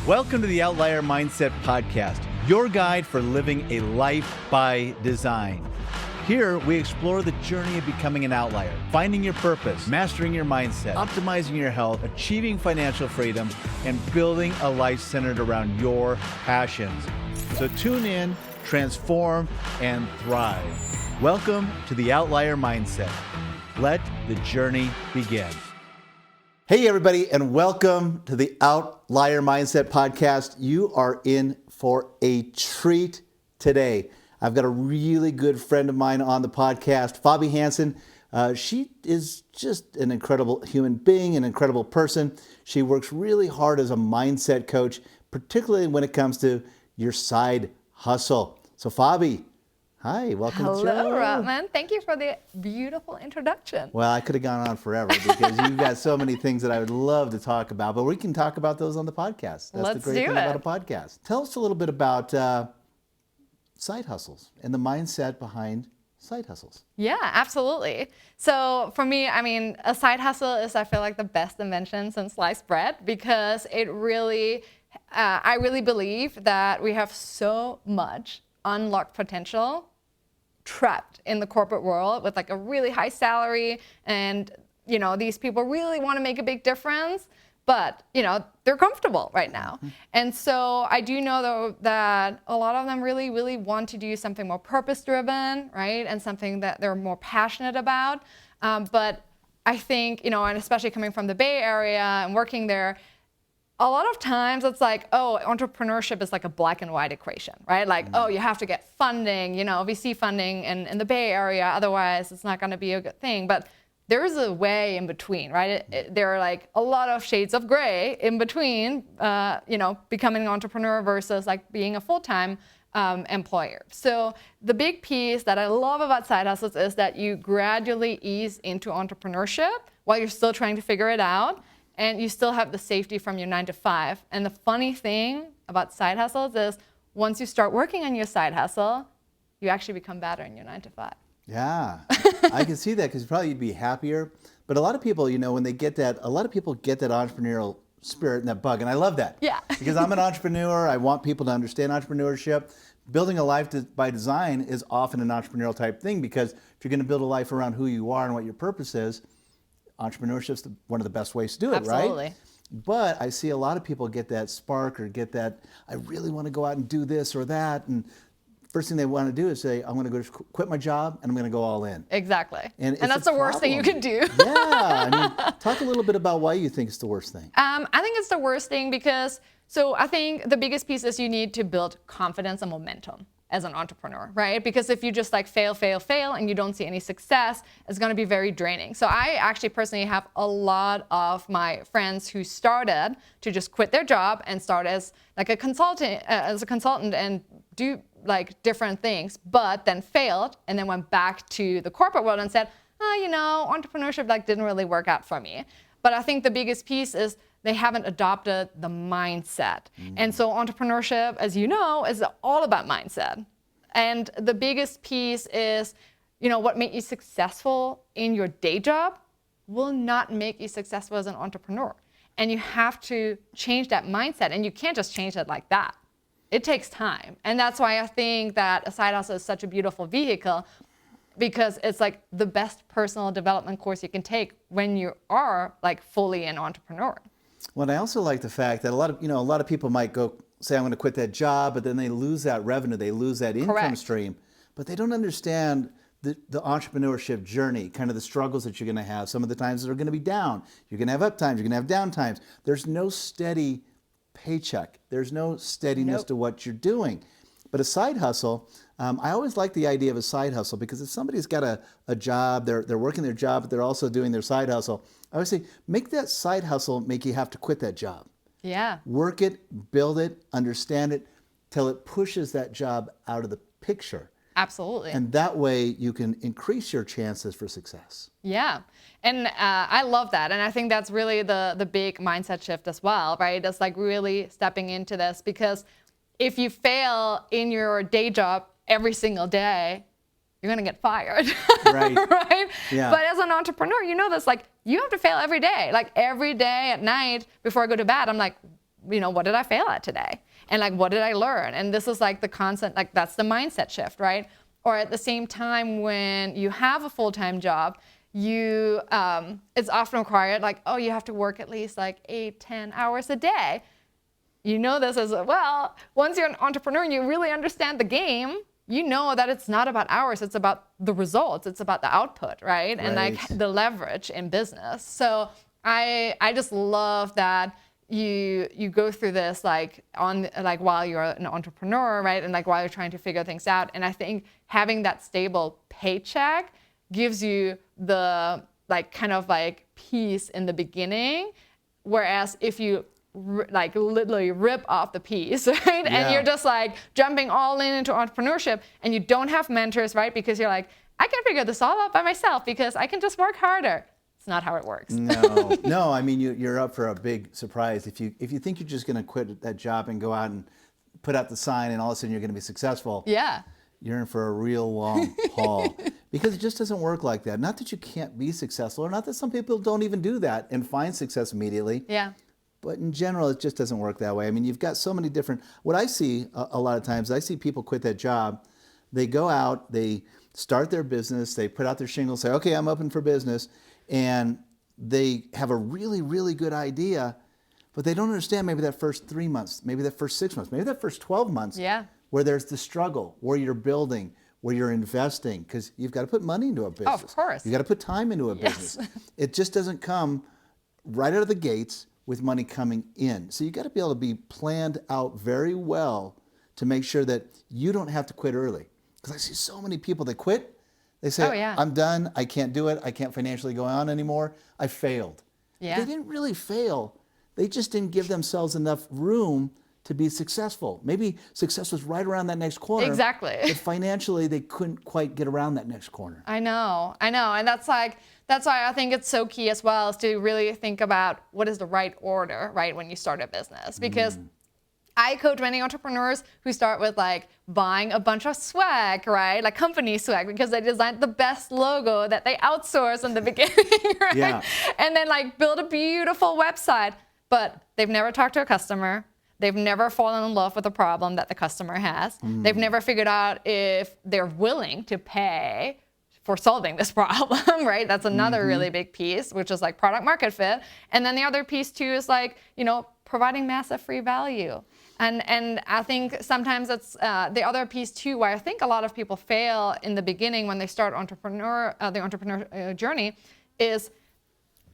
Welcome to the Outlier Mindset Podcast, your guide for living a life by design. Here, we explore the journey of becoming an outlier, finding your purpose, mastering your mindset, optimizing your health, achieving financial freedom, and building a life centered around your passions. So tune in, transform, and thrive. Welcome to the Outlier Mindset. Let the journey begin. Hey, everybody, and welcome to the Outlier Mindset Podcast. You are in for a treat today. I've got a really good friend of mine on the podcast, Fabienne. She is just an incredible human being, an incredible person. She works really hard as a mindset coach, particularly when it comes to your side hustle. So, Fabi, hi, welcome to the show. Hello, Rotman. Thank you for the beautiful introduction. Well, I could have gone on forever because you've got so many things that I would love to talk about, but we can talk about those on the podcast. That's Let's the great do thing it. about a podcast. Tell us a little bit about side hustles and the mindset behind side hustles. Yeah, absolutely. So for me, a side hustle is, I feel like, the best invention since sliced bread because it really, I really believe that we have so much unlocked potential trapped in the corporate world with like a really high salary, and these people really want to make a big difference, but they're comfortable right now. And so I do know though that a lot of them really want to do something more purpose-driven, right, and something that they're more passionate about. But I think and especially coming from the Bay Area and working there, a lot of times it's like, oh, entrepreneurship is like a black and white equation, right? Like, oh, you have to get funding, VC funding in the Bay Area, otherwise it's not going to be a good thing. But there's a way in between, right? There are like a lot of shades of gray in between, becoming an entrepreneur versus like being a full-time employer. So the big piece that I love about side hustles is that you gradually ease into entrepreneurship while you're still trying to figure it out. And you still have the safety from your 9 to 5. And the funny thing about side hustles is once you start working on your side hustle, you actually become better in your 9 to 5. Yeah, I can see that because probably you'd be happier. But a lot of people, when they get that, a lot of people get that entrepreneurial spirit and that bug. And I love that. Yeah. Because I'm an entrepreneur. I want people to understand entrepreneurship. Building a life by design is often an entrepreneurial type thing because if you're going to build a life around who you are and what your purpose is, entrepreneurship's one of the best ways to do it, Absolutely. right? But I see a lot of people get that spark or get that, I really want to go out and do this or that. And first thing they want to do is say, I'm going to go quit my job and I'm going to go all in. Exactly. And that's the worst thing you can do. Yeah. Talk a little bit about why you think it's the worst thing. I think it's the worst thing because, I think the biggest piece is you need to build confidence and momentum as an entrepreneur, right? Because if you just like fail, and you don't see any success, it's gonna be very draining. So I actually personally have a lot of my friends who started to just quit their job and start as like a consultant, and do like different things, but then failed and then went back to the corporate world and said, entrepreneurship like didn't really work out for me. But I think the biggest piece is they haven't adopted the mindset. And so entrepreneurship, as you know, is all about mindset. And the biggest piece is, what made you successful in your day job will not make you successful as an entrepreneur. And you have to change that mindset. And you can't just change it like that. It takes time. And that's why I think that a side hustle is such a beautiful vehicle, because it's like the best personal development course you can take when you are like fully an entrepreneur. Well, I also like the fact that a lot of people might go say, I'm going to quit that job, but then they lose that revenue, they lose that income Correct. stream, but they don't understand the entrepreneurship journey, kind of the struggles that you're going to have. Some of the times that are going to be down. You're going to have up times, you're going to have down times. There's no steady paycheck. There's no steadiness to what you're doing. But a side hustle, I always like the idea of a side hustle because if somebody's got a job, they're working their job, but they're also doing their side hustle, I always say, make that side hustle make you have to quit that job. Yeah. Work it, build it, understand it, till it pushes that job out of the picture. Absolutely. And that way you can increase your chances for success. Yeah. And I love that. And I think that's really the big mindset shift as well, right? It's like really stepping into this, because if you fail in your day job every single day, you're going to get fired. Right. Right? Yeah. But as an entrepreneur, you know this, like you have to fail every day. Like every day at night before I go to bed, I'm like, what did I fail at today? And like, what did I learn? And this is like the constant, like that's the mindset shift, right? Or at the same time, when you have a full-time job, it's often required like, oh, you have to work at least like 8-10 hours a day. You know this as well. Once you're an entrepreneur and you really understand the game, you know that it's not about hours, it's about the results, it's about the output, right? And like the leverage in business. So I just love that you go through this like while you're an entrepreneur, right? And like while you're trying to figure things out. And I think having that stable paycheck gives you the like kind of like peace in the beginning. Whereas if you like literally rip off the piece, right? And you're just like jumping all into entrepreneurship and you don't have mentors, right? Because you're like, I can figure this all out by myself because I can just work harder. It's not how it works. No. I mean, you're up for a big surprise if you think you're just going to quit that job and go out and put out the sign and all of a sudden you're going to be successful. Yeah. You're in for a real long haul because it just doesn't work like that. Not that you can't be successful, or not that some people don't even do that and find success immediately. Yeah. But in general, it just doesn't work that way. I mean, you've got so many different. What I see a lot of times, I see people quit that job. They go out, they start their business, they put out their shingles, say, okay, I'm open for business. And they have a really, really good idea, but they don't understand maybe that first 3 months, maybe that first 6 months, maybe that first 12 months, where there's the struggle, where you're building, where you're investing, because you've got to put money into a business. Oh, of course. You've got to put time into a business. It just doesn't come right out of the gates with money coming in. So you've got to be able to be planned out very well to make sure that you don't have to quit early. Because I see so many people that quit. They say, I'm done, I can't do it, I can't financially go on anymore, I failed. Yeah. They didn't really fail. They just didn't give themselves enough room to be successful. Maybe success was right around that next corner. Exactly. But financially, they couldn't quite get around that next corner. I know. And that's why I think it's so key as well, is to really think about what is the right order, right, when you start a business. Because I coach many entrepreneurs who start with like buying a bunch of swag, right? Like company swag, because they designed the best logo that they outsource in the beginning, right? Yeah. And then like build a beautiful website, but they've never talked to a customer. They've never fallen in love with a problem that the customer has. They've never figured out if they're willing to pay for solving this problem, right? That's another really big piece, which is like product market fit. And then the other piece too is like, providing massive free value. And I think sometimes it's the other piece too, where I think a lot of people fail in the beginning when they start the entrepreneur journey, is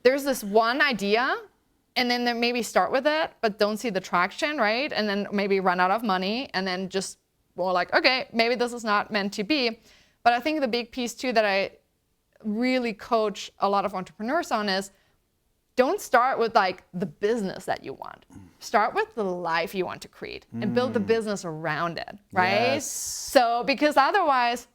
there's this one idea, and then they maybe start with it, but don't see the traction, right? And then maybe run out of money, and then just like, okay, maybe this is not meant to be. But I think the big piece too that I really coach a lot of entrepreneurs on is, don't start with like the business that you want. Start with the life you want to create and build the business around it, right? Yes. So, because otherwise,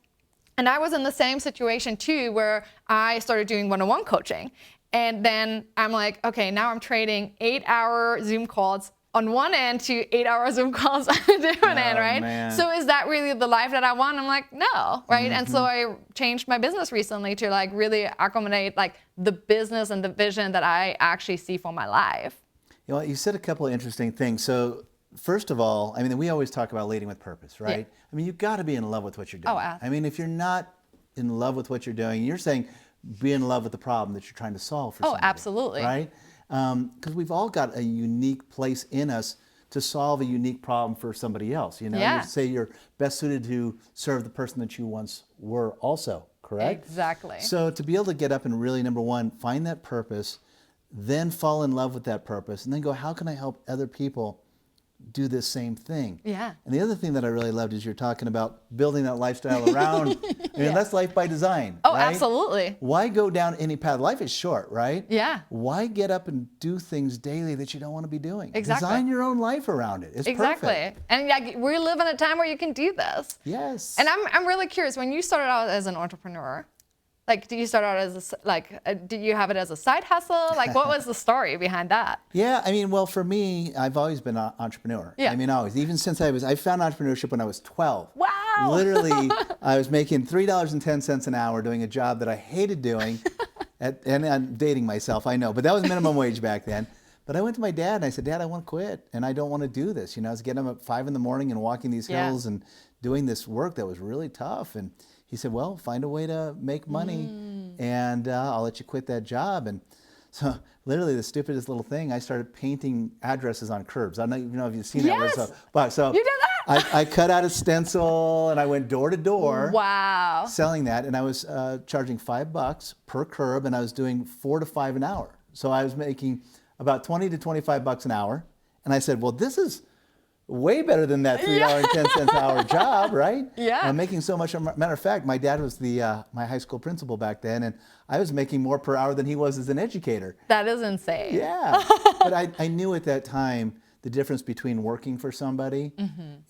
and I was in the same situation too, where I started doing one-on-one coaching. And then I'm like, okay, now I'm trading 8-hour Zoom calls on one end to 8-hour Zoom calls on a different end, right? Man. So is that really the life that I want? I'm like, no, right? And so I changed my business recently to like really accommodate like the business and the vision that I actually see for my life. You said a couple of interesting things. So first of all, I mean, we always talk about leading with purpose, right? Yeah. I mean, you've got to be in love with what you're doing. I mean, if you're not in love with what you're doing, you're saying be in love with the problem that you're trying to solve for somebody. Absolutely. Right? Because we've all got a unique place in us to solve a unique problem for somebody else. You say you're best suited to serve the person that you once were also, correct? Exactly. So to be able to get up and really, number one, find that purpose, then fall in love with that purpose, and then go, how can I help other people do this same thing? Yeah. And the other thing that I really loved is you're talking about building that lifestyle around. I mean, that's life by design. Oh, right? Absolutely. Why go down any path? Life is short, right? Yeah. Why get up and do things daily that you don't want to be doing? Exactly. Design your own life around it. It's perfect. And we live in a time where you can do this. Yes. And I'm really curious, when you started out as an entrepreneur, like, did you start out as did you have it as a side hustle? Like, what was the story behind that? Yeah, I mean, well, for me, I've always been an entrepreneur. Yeah. I mean, always. Even since I found entrepreneurship when I was 12. Wow. Literally, I was making $3.10 an hour doing a job that I hated doing. And I'm dating myself, I know, but that was minimum wage back then. But I went to my dad and I said, Dad, I want to quit and I don't want to do this. You know, I was getting up at 5 a.m. and walking these hills and doing this work that was really tough. And he said, well, find a way to make money and I'll let you quit that job. And so literally the stupidest little thing, I started painting addresses on curbs. I don't even know if you've seen that. But you did that? I cut out a stencil and I went door to door. Wow. Selling that. And I was charging $5 per curb and I was doing 4 to 5 an hour. So I was making about 20 to 25 bucks an hour. And I said, well, this is way better than that $3.10 an hour job, right? Yeah. I'm making so much. Matter of fact, my dad was my high school principal back then, and I was making more per hour than he was as an educator. That is insane. Yeah. But I knew at that time the difference between working for somebody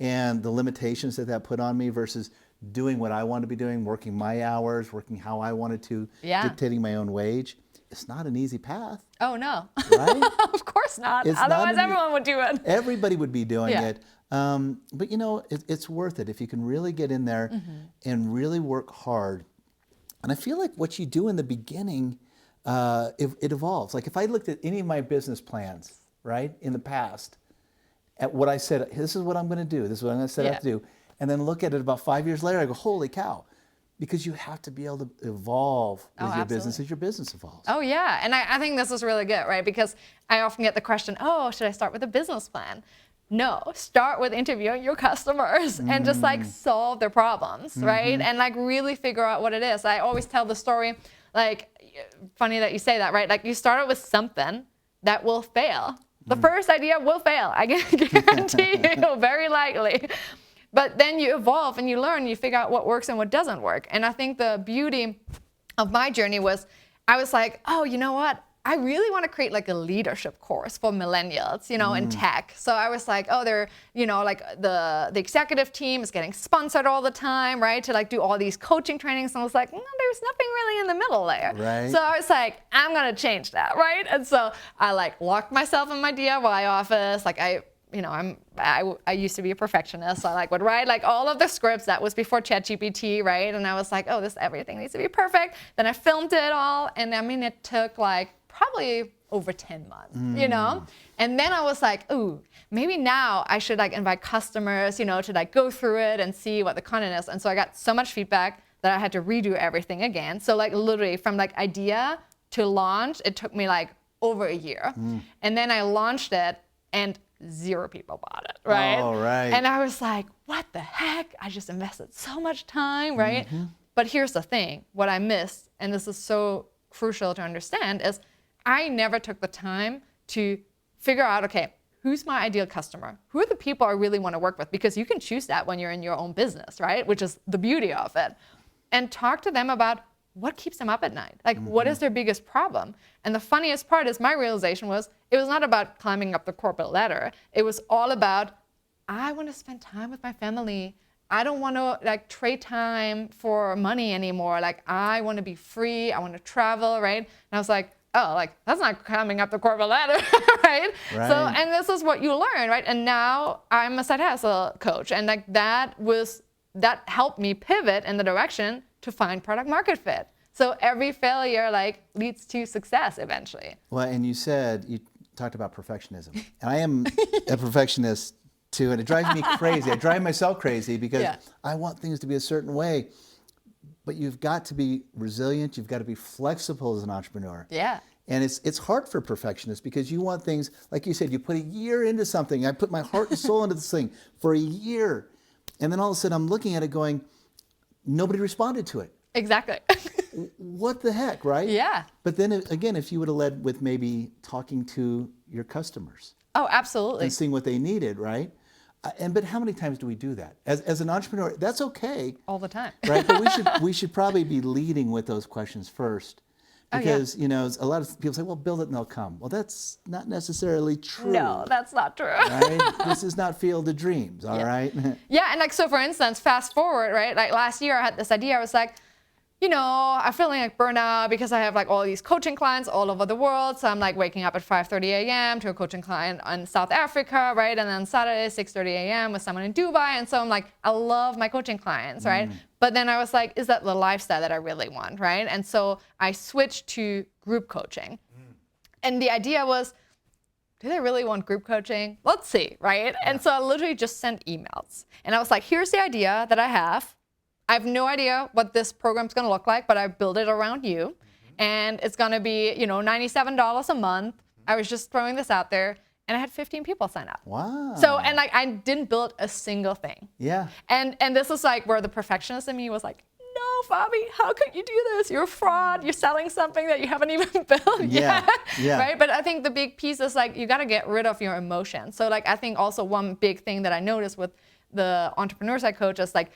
and the limitations that put on me versus doing what I wanted to be doing, working my hours, working how I wanted to, dictating my own wage. It's not an easy path. Oh, no. Right? Of course not. Otherwise, everyone would do it. Everybody would be doing it. But, you know, it's worth it if you can really get in there and really work hard. And I feel like what you do in the beginning, it evolves. Like if I looked at any of my business plans, right, in the past, at what I said, this is what I'm going to do, this is what I'm going to set out to do, and then look at it about 5 years later, I go, holy cow. Because you have to be able to evolve with your business as your business evolves. Oh, yeah. And I think this is really good, right? Because I often get the question, oh, should I start with a business plan? No, start with interviewing your customers and just like solve their problems, right? And like really figure out what it is. I always tell the story, like, funny that you say that, right? Like you started with something that will fail. The first idea will fail. I can guarantee you, very likely. But then you evolve and you learn, you figure out what works and what doesn't work. And I think the beauty of my journey was, I was like, oh, you know what? I really want to create like a leadership course for millennials, you know, in tech. So I was like, oh, they're, you know, like the executive team is getting sponsored all the time, right? To like do all these coaching trainings. And I was like, no, there's nothing really in the middle there. Right. So I was like, I'm going to change that, right? And so I like locked myself in my DIY office. Like I used to be a perfectionist, so I like would write like all of the scripts. That was before ChatGPT, right? And I was like, oh, everything needs to be perfect. Then I filmed it all, and I mean, it took like probably over 10 months, you know? And then I was like, ooh, maybe now I should like invite customers, you know, to like go through it and see what the content is. And so I got so much feedback that I had to redo everything again. So like literally from like idea to launch, it took me like over a year. And then I launched it, and 0 people bought it, right? Oh, right. And I was like, what the heck? I just invested so much time, right? But here's the thing, what I missed, and this is so crucial to understand, is I never took the time to figure out, okay, who's my ideal customer? Who are the people I really want to work with? Because you can choose that when you're in your own business, right? Which is the beauty of it. And talk to them about what keeps them up at night? Like, what is their biggest problem? And the funniest part is my realization was, it was not about climbing up the corporate ladder. It was all about, I want to spend time with my family. I don't want to like trade time for money anymore. Like, I want to be free. I want to travel, right? And I was like, oh, like, that's not climbing up the corporate ladder, right? So, and this is what you learn, right? And now I'm a side hustle coach. And like that helped me pivot in the direction to find product market fit. So every failure like leads to success eventually. Well, and you talked about perfectionism. And I am a perfectionist too, and it drives me crazy. I drive myself crazy because I want things to be a certain way. But you've got to be resilient, you've got to be flexible as an entrepreneur. Yeah. And it's hard for perfectionists because you want things, like you said, you put a year into something. I put my heart and soul into this thing for a year. And then all of a sudden I'm looking at it going, nobody responded to it. Exactly. What the heck, right? Yeah. But then again, if you would have led with maybe talking to your customers. Oh, absolutely. And seeing what they needed, right? But how many times do we do that? As an entrepreneur, that's okay. All the time. Right? But we should probably be leading with those questions first. Because, you know, a lot of people say, well, build it and they'll come. Well, that's not necessarily true. No, that's not true. Right? This is not Field of Dreams, all right? Yeah, and like, so for instance, fast forward, right? Like last year I had this idea. I was like, you know, I'm feeling like burnout because I have like all these coaching clients all over the world. So I'm like waking up at 5:30 a.m. to a coaching client in South Africa, right? And then Saturday, 6:30 a.m. with someone in Dubai. And so I'm like, I love my coaching clients, right? But then I was like, is that the lifestyle that I really want, right? And so I switched to group coaching. And the idea was, do they really want group coaching? Let's see, right? And so I literally just sent emails. And I was like, here's the idea that I have. I have no idea what this program's going to look like, but I build it around you. And it's going to be, $97 a month. I was just throwing this out there. And I had 15 people sign up. Wow. So, and like, I didn't build a single thing. Yeah. And this is like where the perfectionist in me was like, no, Fabi, how could you do this? You're a fraud. You're selling something that you haven't even built yet. Yeah. Right? But I think the big piece is like, you got to get rid of your emotions. So like, I think also one big thing that I noticed with the entrepreneurs I coach is like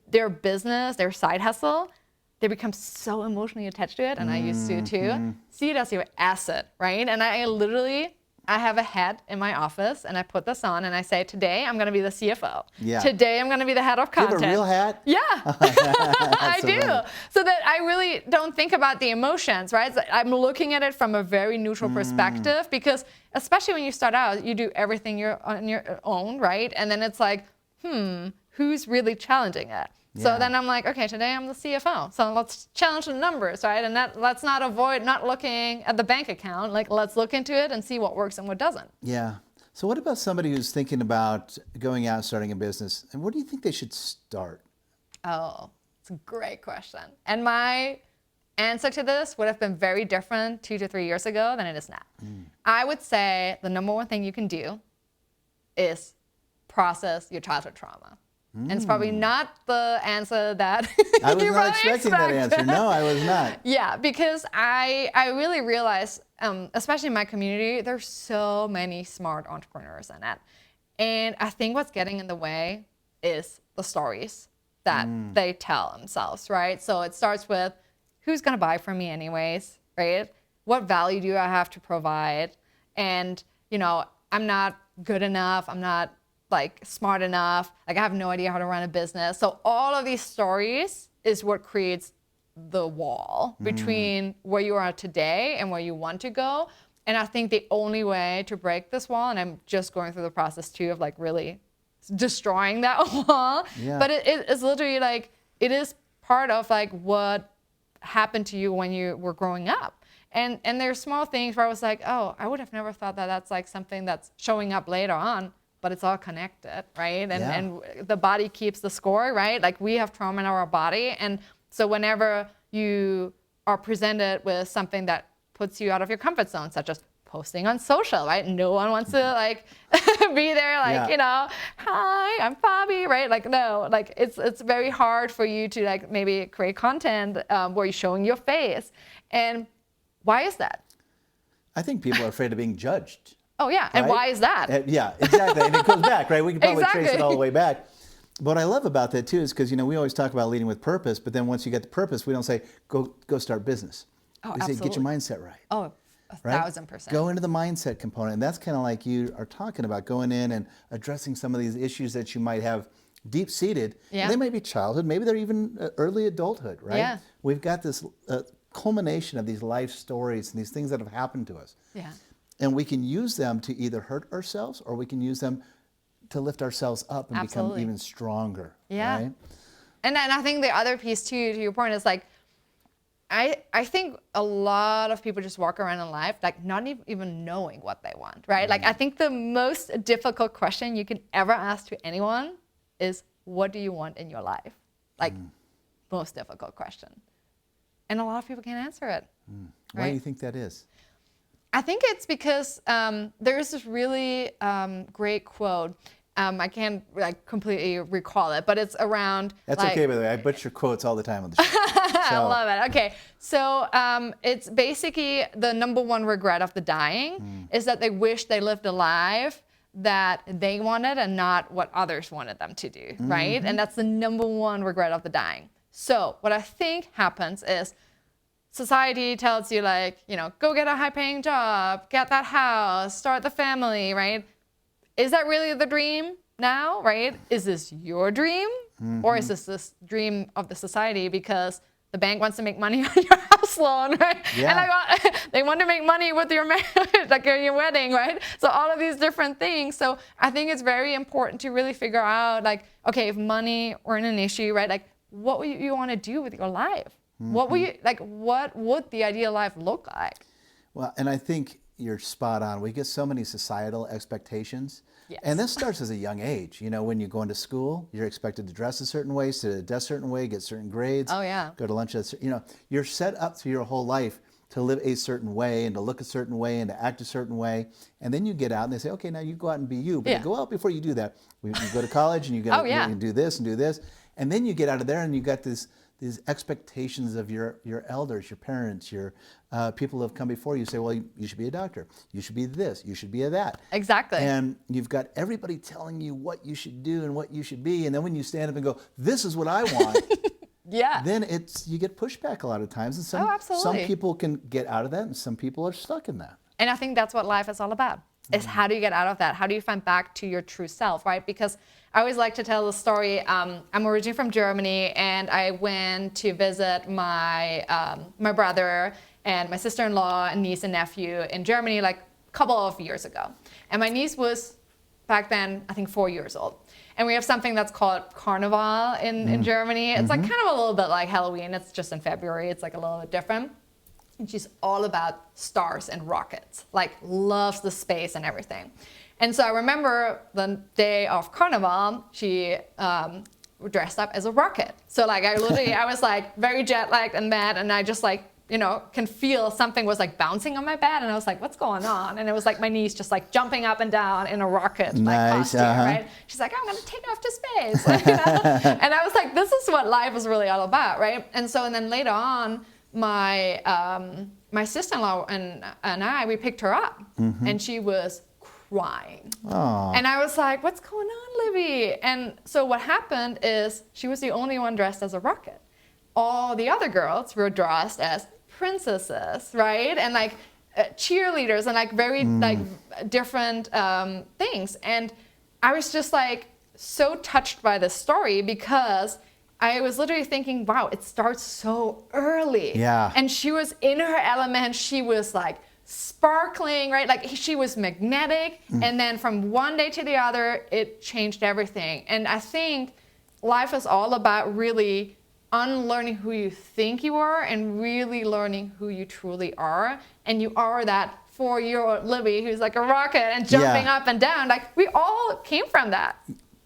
their business, their side hustle, they become so emotionally attached to it. And I used to too. See it as your asset, right? And I have a hat in my office and I put this on and I say, today I'm going to be the CFO. Yeah. Today I'm going to be the head of content. You have a real hat? Yeah, I so do. funny. So that I really don't think about the emotions, right? So I'm looking at it from a very neutral perspective because especially when you start out, you do everything on your own, right? And then it's like, who's really challenging it? So then I'm like, okay, today I'm the CFO. So let's challenge the numbers, right? And let's not avoid not looking at the bank account. Like, let's look into it and see what works and what doesn't. Yeah. So what about somebody who's thinking about going out and starting a business? And what do you think they should start? Oh, it's a great question. And my answer to this would have been very different 2 to 3 years ago than it is now. I would say the number one thing you can do is process your childhood trauma. And it's probably not the answer that I was you not probably expecting that answer. No, I was not. Yeah, because I really realized, especially in my community, there's so many smart entrepreneurs in it. And I think what's getting in the way is the stories that they tell themselves, right? So it starts with, who's going to buy from me anyways, right? What value do I have to provide? And, I'm not good enough. I'm not like smart enough, like I have no idea how to run a business. So all of these stories is what creates the wall between where you are today and where you want to go. And I think the only way to break this wall, and I'm just going through the process too of like really destroying that wall, but it is literally like, it is part of like what happened to you when you were growing up. And there's small things where I was like, oh, I would have never thought that that's like something that's showing up later on. But it's all connected, right? And the body keeps the score, right? Like we have trauma in our body. And so whenever you are presented with something that puts you out of your comfort zone, such as posting on social, right? No one wants to like be there like, hi, I'm Fabi, right? Like, no, like it's very hard for you to like maybe create content where you're showing your face. And why is that? I think people are afraid of being judged. Oh, yeah. Right? And why is that? Yeah, exactly. And it goes back, right? We can probably trace it all the way back. But what I love about that, too, is because, we always talk about leading with purpose, but then once you get the purpose, we don't say, go start business. Oh, we say, get your mindset right. Oh, 1,000%. Go into the mindset component. And that's kind of like you are talking about, going in and addressing some of these issues that you might have deep-seated. Yeah. They may be childhood, maybe they're even early adulthood, right? Yeah. We've got this culmination of these life stories and these things that have happened to us. Yeah. And we can use them to either hurt ourselves or we can use them to lift ourselves up and become even stronger. Yeah. Right? And then I think the other piece too, to your point, is like, I think a lot of people just walk around in life like not even knowing what they want, right? Like I think the most difficult question you can ever ask to anyone is, what do you want in your life? Like most difficult question. And a lot of people can't answer it. Why do you think that is? I think it's because there's this really great quote. I can't completely recall it, but it's around. That's okay, by the way. I butcher quotes all the time on the show. I love it. Okay, so it's basically the number one regret of the dying is that they wish they lived a life that they wanted and not what others wanted them to do, right? And that's the number one regret of the dying. So what I think happens is, society tells you like, go get a high-paying job, get that house, start the family, right? Is that really the dream now, right? Is this your dream? Or is this dream of the society because the bank wants to make money on your house loan, right? Yeah. And they want to make money with your marriage, like your wedding, right? So all of these different things. So I think it's very important to really figure out like, okay, if money weren't an issue, right? Like what would you want to do with your life? What would the ideal life look like? Well, and I think, you're spot on. We get so many societal expectations. Yes. And this starts as a young age. You know, when you go into school, you're expected to dress a certain way, sit at a desk a certain way, get certain grades. Oh, yeah. Go to lunch. You know, you're set up through your whole life to live a certain way and to look a certain way and to act a certain way. And then you get out and they say, okay, now you go out and be you. But Yeah. you go out before you do that. You go to college and you go, Oh, yeah. you do this and do this. And then you get out of there and you got these expectations of your elders, your parents, your people who have come before you. Say, well, you should be a doctor. You should be this. You should be a that. Exactly. And you've got everybody telling you what you should do and what you should be. And then when you stand up and go, this is what I want, yeah. then you get pushback a lot of times. And some absolutely. people can get out of that and some people are stuck in that. And I think that's what life is all about, is how do you get out of that? How do you find back to your true self, right? Because I always like to tell the story. I'm originally from Germany, and I went to visit my my brother and my sister-in-law and niece and nephew in Germany like a couple of years ago. And my niece was, back then, I think 4 years old. And we have something that's called Carnival in Germany. It's like kind of a little bit like Halloween. It's just in February. It's like a little bit different. And she's all about stars and rockets, like loves the space and everything. And so I remember the day of Carnival, she dressed up as a rocket. So like I was like very jet lagged and mad, and I just like, you know, can feel something was like bouncing on my bed, and I was like, what's going on? And it was like my niece just like jumping up and down in a rocket like costume, right? She's like, I'm gonna take off to space, you know? And I was like, this is what life is really all about, right? And then later on, my sister-in-law and I, we picked her up, and she was crying. Aww. And I was like, what's going on, Libby? And so what happened is she was the only one dressed as a rocket. All the other girls were dressed as princesses, right? And like cheerleaders and like very like different things. And I was just like so touched by this story because I was literally thinking, wow, it starts so early. Yeah. And she was in her element. She was like sparkling, right? Like she was magnetic. And then from one day to the other, it changed everything. And I think life is all about really unlearning who you think you are and really learning who you truly are. And you are that 4-year-old Libby who's like a rocket and jumping up and down. Like we all came from that.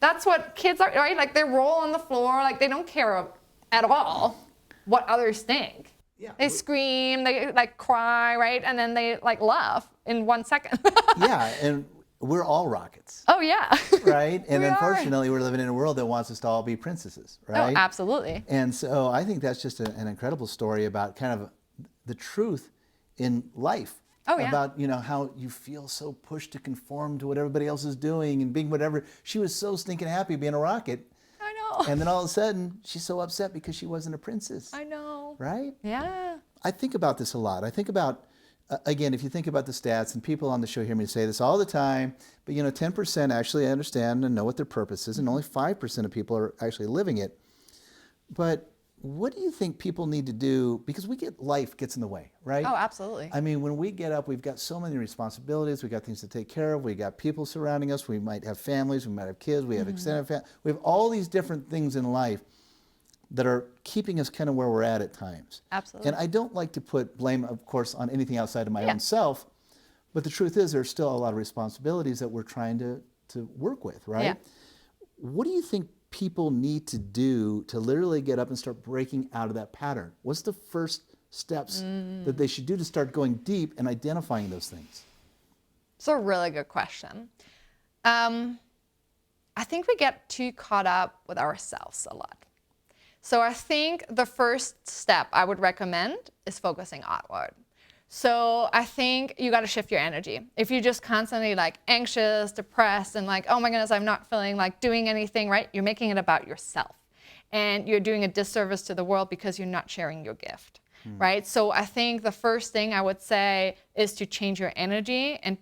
That's what kids are, right? Like they roll on the floor, like they don't care at all what others think. Yeah. They scream, they like cry, right? And then they like laugh in 1 second. Yeah, and we're all rockets. Oh yeah. Right? And We are. unfortunately, we're living in a world that wants us to all be princesses, right? Oh, absolutely. And so I think that's just an incredible story about kind of the truth in life. Oh, yeah. About, you know, how you feel so pushed to conform to what everybody else is doing and being whatever. She was so stinking happy being a rocket. I know. And then all of a sudden, she's so upset because she wasn't a princess. I know. Right? Yeah. I think about this a lot. I think about, again, if you think about the stats, and people on the show hear me say this all the time, but, you know, 10% actually understand and know what their purpose is, and only 5% of people are actually living it. But what do you think people need to do? Because life gets in the way, right? Oh, absolutely. I mean, when we get up, we've got so many responsibilities. We've got things to take care of. We've got people surrounding us. We might have families. We might have kids. We have extended family. We have all these different things in life that are keeping us kind of where we're at times. Absolutely. And I don't like to put blame, of course, on anything outside of my own self. But the truth is there's still a lot of responsibilities that we're trying to work with, right? Yeah. What do you think people need to do to literally get up and start breaking out of that pattern? What's the first steps that they should do to start going deep and identifying those things? It's a really good question. I think we get too caught up with ourselves a lot. So I think the first step I would recommend is focusing outward. So I think you got to shift your energy. If you're just constantly like anxious, depressed, and like, oh my goodness, I'm not feeling like doing anything, right? You're making it about yourself. And you're doing a disservice to the world because you're not sharing your gift, right? So I think the first thing I would say is to change your energy and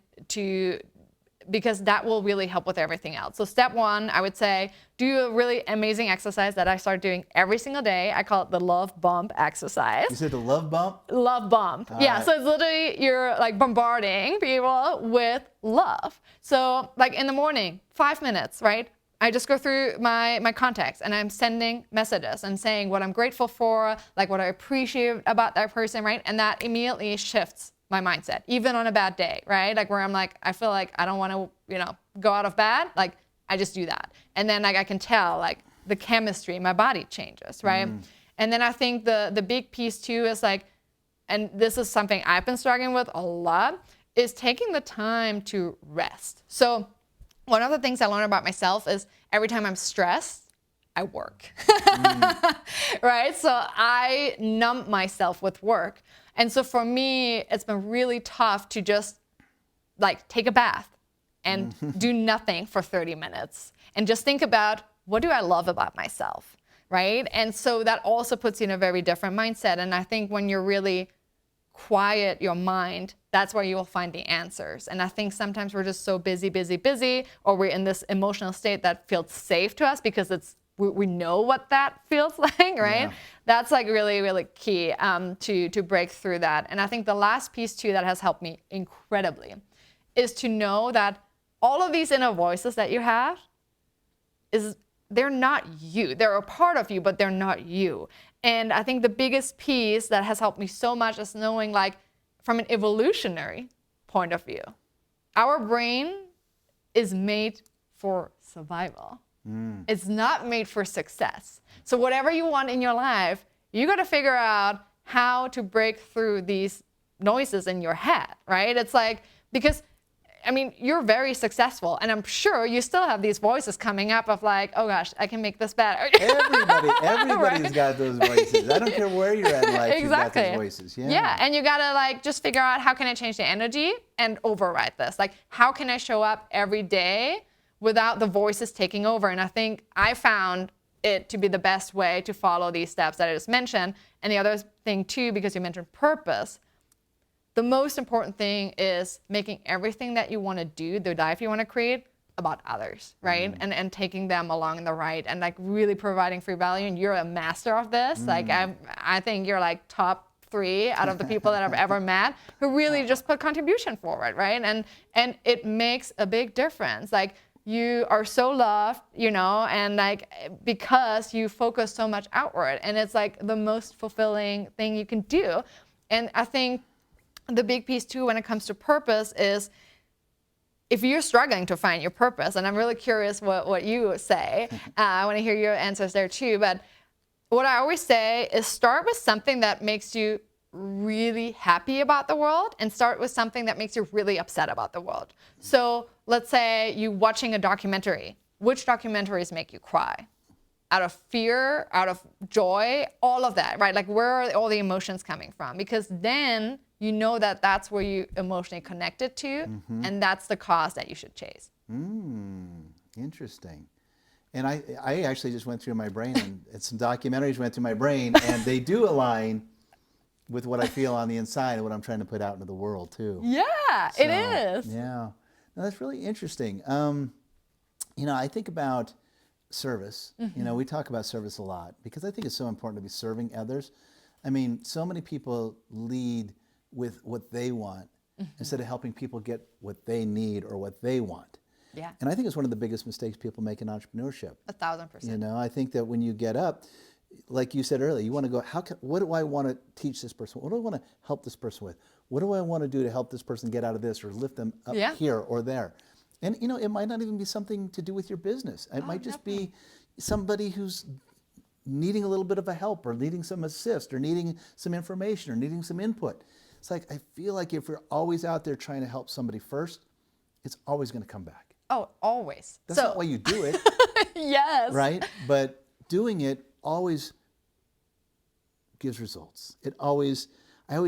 because that will really help with everything else. So step one, I would say, do a really amazing exercise that I start doing every single day. I call it the love bump exercise. You said the love bump? Love bump. Yeah, right. so it's literally you're like bombarding people with love. So like in the morning, 5 minutes, right? I just go through my contacts and I'm sending messages and saying what I'm grateful for, like what I appreciate about that person, right? And that immediately shifts my mindset, even on a bad day, right? Like where I'm like, I feel like I don't want to, go out of bed. Like I just do that. And then like I can tell like the chemistry in my body changes, right? And then I think the big piece too is like, and this is something I've been struggling with a lot, is taking the time to rest. So one of the things I learned about myself is every time I'm stressed, I work, right? So I numb myself with work. And so for me, it's been really tough to just like take a bath and do nothing for 30 minutes and just think about, what do I love about myself, right? And so that also puts you in a very different mindset. And I think when you're really quiet your mind, that's where you will find the answers. And I think sometimes we're just so busy, or we're in this emotional state that feels safe to us because we know what that feels like, right? Yeah. That's like really, really key to break through that. And I think the last piece too that has helped me incredibly is to know that all of these inner voices that you have, they're not you. They're a part of you, but they're not you. And I think the biggest piece that has helped me so much is knowing, like, from an evolutionary point of view, our brain is made for survival. It's not made for success. So whatever you want in your life, you got to figure out how to break through these noises in your head, right? It's like, because I mean, you're very successful, and I'm sure you still have these voices coming up of like, oh gosh, I can make this better. Everybody's right? got those voices. I don't care where you're at in life, exactly. You've got those voices. Yeah, and you gotta like just figure out how can I change the energy and override this. Like, how can I show up every day without the voices taking over? And I think I found it to be the best way to follow these steps that I just mentioned. And the other thing too, because you mentioned purpose, the most important thing is making everything that you want to do, the life you want to create, about others, right? And taking them along in the right, and like really providing free value. And you're a master of this. Like I think you're like top 3 out of the people that I've ever met who really just put contribution forward, right? And it makes a big difference. Like, you are so loved, and like, because you focus so much outward, and it's like the most fulfilling thing you can do. And I think the big piece too when it comes to purpose is, if you're struggling to find your purpose, and I'm really curious what you say, I want to hear your answers there too, but what I always say is start with something that makes you really happy about the world, and start with something that makes you really upset about the world. So let's say you're watching a documentary. Which documentaries make you cry? Out of fear, out of joy, all of that, right? Like, where are all the emotions coming from? Because then you know that that's where you emotionally connected to, and that's the cause that you should chase. Interesting. And I actually just went through my brain, and some documentaries went through my brain, and they do align with what I feel on the inside and what I'm trying to put out into the world too. Yeah, so, it is. Yeah, no, that's really interesting. I think about service. We talk about service a lot because I think it's so important to be serving others. I mean, so many people lead with what they want instead of helping people get what they need or what they want. Yeah. And I think it's one of the biggest mistakes people make in entrepreneurship. 1,000%. I think that when you get up, like you said earlier, you want to go, what do I want to teach this person? What do I want to help this person with? What do I want to do to help this person get out of this or lift them up here or there? And, it might not even be something to do with your business. It might just be somebody who's needing a little bit of a help, or needing some assist, or needing some information, or needing some input. It's like, I feel like if you're always out there trying to help somebody first, it's always going to come back. Oh, always. That's not why you do it. Yes. Right? But doing it always gives results. I always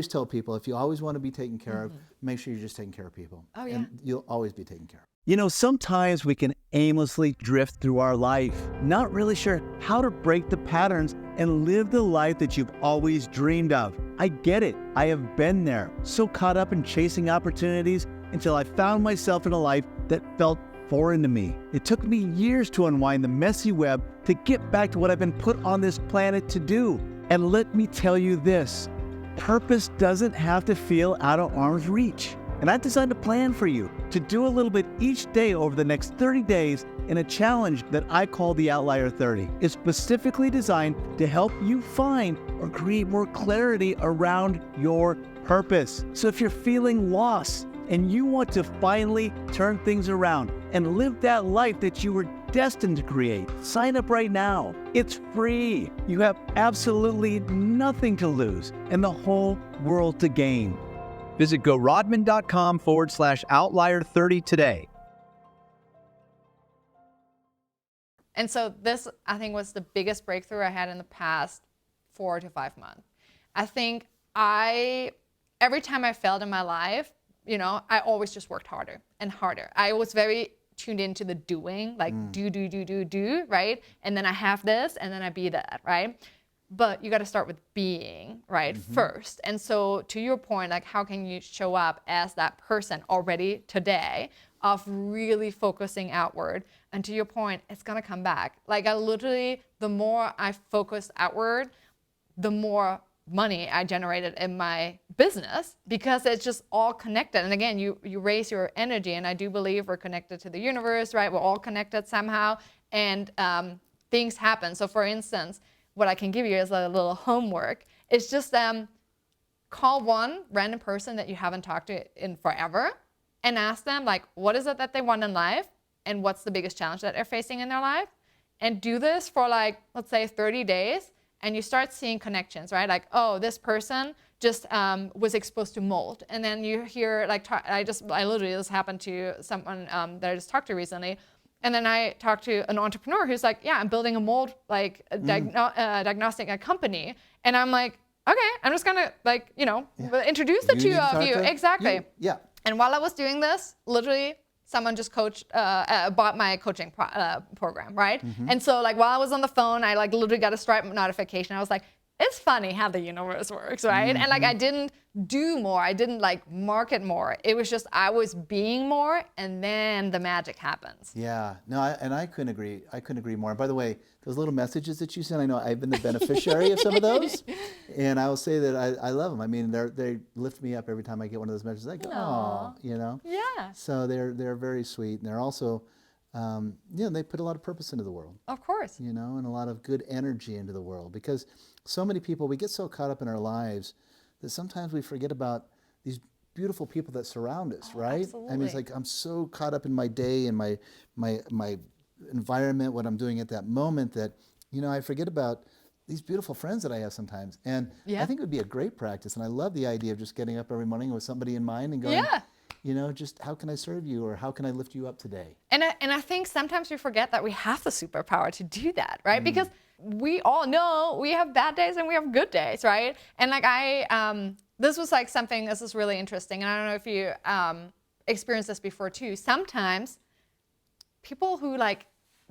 tell people, if you always want to be taken care of, make sure you're just taking care of people. Oh, yeah. And you'll always be taken care of. Sometimes we can aimlessly drift through our life, not really sure how to break the patterns and live the life that you've always dreamed of. I get it. I have been there, so caught up in chasing opportunities until I found myself in a life that felt foreign to me. It took me years to unwind the messy web to get back to what I've been put on this planet to do. And let me tell you this, purpose doesn't have to feel out of arm's reach. And I designed a plan for you to do a little bit each day over the next 30 days in a challenge that I call the Outlier 30. It's specifically designed to help you find or create more clarity around your purpose. So if you're feeling lost and you want to finally turn things around and live that life that you were destined to create, sign up right now. It's free. You have absolutely nothing to lose and the whole world to gain. Visit gorodman.com/outlier30 today. And so this, I think, was the biggest breakthrough I had in the past 4 to 5 months. I think every time I failed in my life, I always just worked harder and harder. I was very tuned into the doing, like do, right? And then I have this, and then I be that, right? But you got to start with being, right, first. And so to your point, like, how can you show up as that person already today of really focusing outward? And to your point, it's going to come back. Like, the more I focused outward, the more money I generated in my business, because it's just all connected. And again, you raise your energy, and I do believe we're connected to the universe, right? We're all connected somehow, and things happen. So for instance, what I can give you is a little homework. It's just call one random person that you haven't talked to in forever and ask them, like, what is it that they want in life, and what's the biggest challenge that they're facing in their life? And do this for, like, let's say 30 days, and you start seeing connections, right? Like, oh, this person just was exposed to mold. And then you hear, like, this happened to someone that I just talked to recently. And then I talked to an entrepreneur who's like, yeah, I'm building a mold, like, diagnostic company. And I'm like, okay, I'm just gonna, like, introduce the two of you. Exactly. Yeah. And while I was doing this, literally, someone just bought my coaching program, right? And so, like, while I was on the phone, I, like, literally got a Stripe notification. I was like, it's funny how the universe works, right? And, like, I didn't do more. I didn't, like, market more. It was just I was being more, and then the magic happens. Yeah. No, I couldn't agree. I couldn't agree more. By the way, those little messages that you sent, I know I've been the beneficiary of some of those, and I will say that I love them. I mean, they lift me up every time I get one of those messages. I go, oh, Yeah. So they're very sweet, and they're also, they put a lot of purpose into the world. Of course. And a lot of good energy into the world, because so many people, we get so caught up in our lives that sometimes we forget about these beautiful people that surround us, right? Absolutely. I mean, it's like I'm so caught up in my day and my environment, what I'm doing at that moment, that I forget about these beautiful friends that I have sometimes. And I think it would be a great practice. And I love the idea of just getting up every morning with somebody in mind and going, just how can I serve you, or how can I lift you up today? And I think sometimes we forget that we have the superpower to do that, right? Because we all know we have bad days and we have good days, right? And, like, this was, like, something, this is really interesting, and I don't know if you experienced this before too. Sometimes people who, like,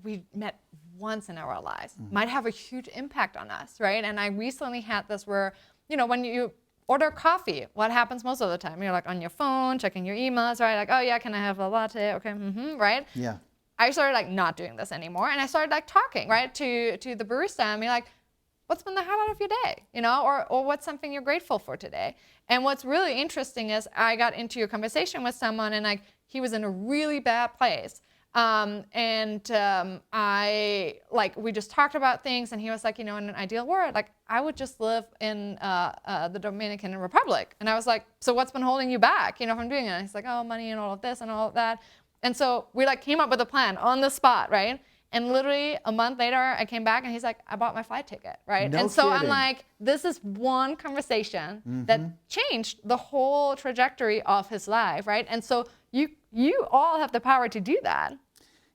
we met once in our lives might have a huge impact on us, right? And I recently had this where, when you order coffee, what happens most of the time? You're, like, on your phone, checking your emails, right? Like, oh yeah, can I have a latte? Okay, right? Yeah. I started, like, not doing this anymore, and I started, like, talking, right, to the barista, and be like, what's been the highlight of your day, or what's something you're grateful for today? And what's really interesting is I got into a conversation with someone, and, like, he was in a really bad place. We just talked about things, and he was like, in an ideal world, like, I would just live in the Dominican Republic. And I was like, so what's been holding you back, from doing it? And he's like, oh, money and all of this and all of that. And so we, like, came up with a plan on the spot, right? And literally a month later, I came back, and he's like, I bought my flight ticket, right? No and so kidding. I'm like, this is one conversation that changed the whole trajectory of his life, right? And so you all have the power to do that.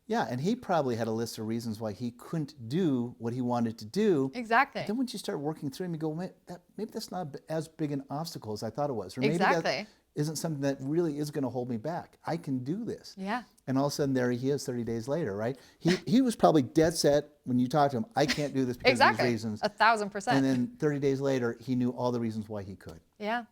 Yeah, and he probably had a list of reasons why he couldn't do what he wanted to do. Exactly. But then once you start working through him, you go, maybe that's not as big an obstacle as I thought it was. Or maybe that isn't something that really is going to hold me back. I can do this. Yeah. And all of a sudden, there he is 30 days later, right? He was probably dead set when you talked to him, I can't do this because of these reasons. 1,000%. And then 30 days later, he knew all the reasons why he could. Yeah.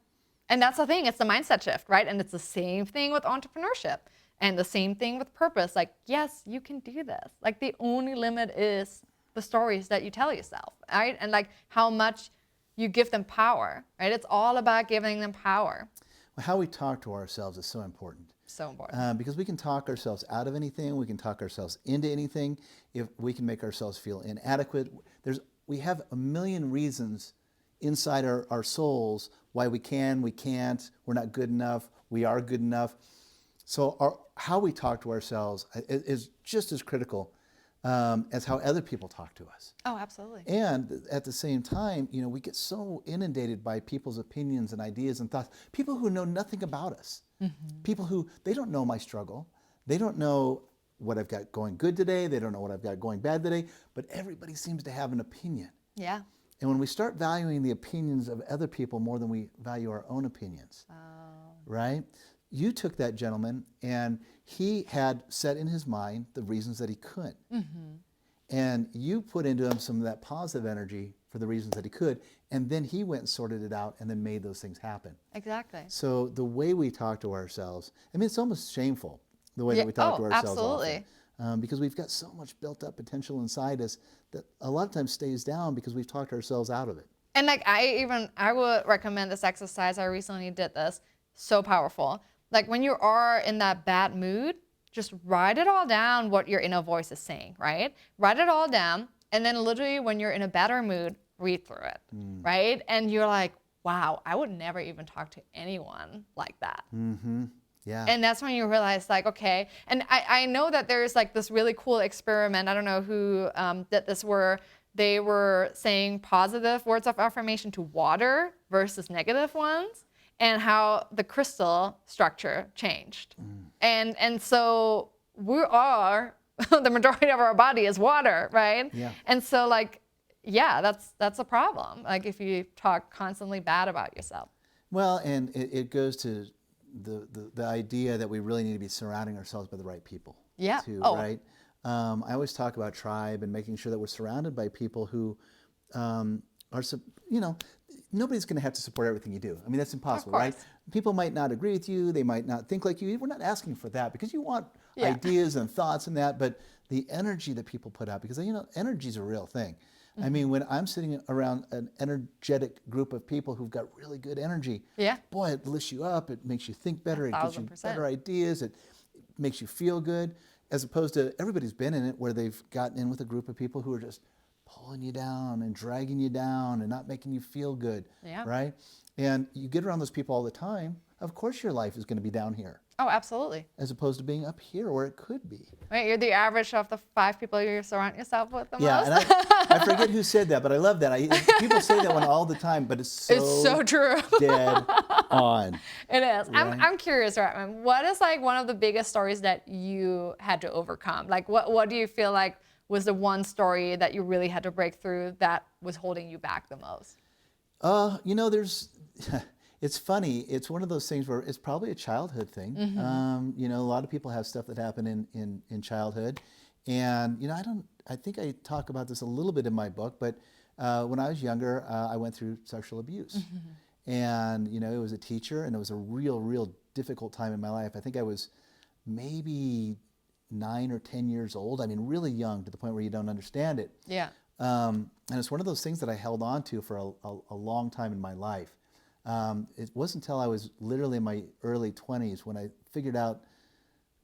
And that's the thing. It's the mindset shift, right? And it's the same thing with entrepreneurship. And the same thing with purpose. Like, yes, you can do this. Like, the only limit is the stories that you tell yourself, right? And, like, how much you give them power, right? It's all about giving them power. Well, how we talk to ourselves is so important. So important. Because we can talk ourselves out of anything. We can talk ourselves into anything. If we can make ourselves feel inadequate. We have a million reasons inside our souls why we can, we can't, we're not good enough, we are good enough. So how we talk to ourselves is just as critical as how other people talk to us. Oh, absolutely. And at the same time, we get so inundated by people's opinions and ideas and thoughts, people who know nothing about us, people who, they don't know my struggle, they don't know what I've got going good today, they don't know what I've got going bad today, but everybody seems to have an opinion. Yeah. And when we start valuing the opinions of other people more than we value our own opinions, right? You took that gentleman and he had set in his mind the reasons that he couldn't. And you put into him some of that positive energy for the reasons that he could, and then he went and sorted it out and then made those things happen. Exactly. So the way we talk to ourselves, I mean, it's almost shameful the way that we talk to ourselves absolutely. often. Because we've got so much built up potential inside us that a lot of times stays down because we've talked ourselves out of it. And like I would recommend this exercise. I recently did this. So powerful. Like when you are in that bad mood, just write it all down what your inner voice is saying, right? Write it all down. And then literally when you're in a better mood, read through it, right? And you're like, wow, I would never even talk to anyone like that. Yeah. And that's when you realize like, okay, and I know that there's like this really cool experiment. I don't know who did this where they were saying positive words of affirmation to water versus negative ones and how the crystal structure changed. And so we are, the majority of our body is water, right? Yeah. And so like, yeah, that's a problem. Like if you talk constantly bad about yourself. Well, and it goes to the idea that we really need to be surrounding ourselves by the right people. Yeah. Too, Oh. right? I always talk about tribe and making sure that we're surrounded by people who are, nobody's going to have to support everything you do. I mean, that's impossible, right? People might not agree with you. They might not think like you. We're not asking for that because you want ideas and thoughts and that, but the energy that people put out, because, energy is a real thing. I mean, when I'm sitting around an energetic group of people who've got really good energy, boy, it lifts you up. It makes you think better. It gives you 1000%. better ideas. It makes you feel good, as opposed to everybody's been in it where they've gotten in with a group of people who are just pulling you down and dragging you down and not making you feel good, right? And you get around those people all the time, of course your life is going to be down here. Oh, absolutely. As opposed to being up here where it could be. Right, you're the average of the 5 people you surround yourself with the most. Yeah, and I forget who said that, but I love that. People say that one all the time, but it's so true. Dead on. It is. Right? I'm curious, Ratman, what is like one of the biggest stories that you had to overcome? Like what do you feel like was the one story that you really had to break through that was holding you back the most? It's funny. It's one of those things where it's probably a childhood thing. A lot of people have stuff that happened in childhood. And, I think I talk about this a little bit in my book, but when I was younger, I went through sexual abuse. And, it was a teacher and it was a real difficult time in my life. I think I was maybe 9 or 10 years old. I mean, really young to the point where you don't understand it. Yeah. And it's one of those things that I held on to for a long time in my life. It wasn't until I was literally in my early 20s when I figured out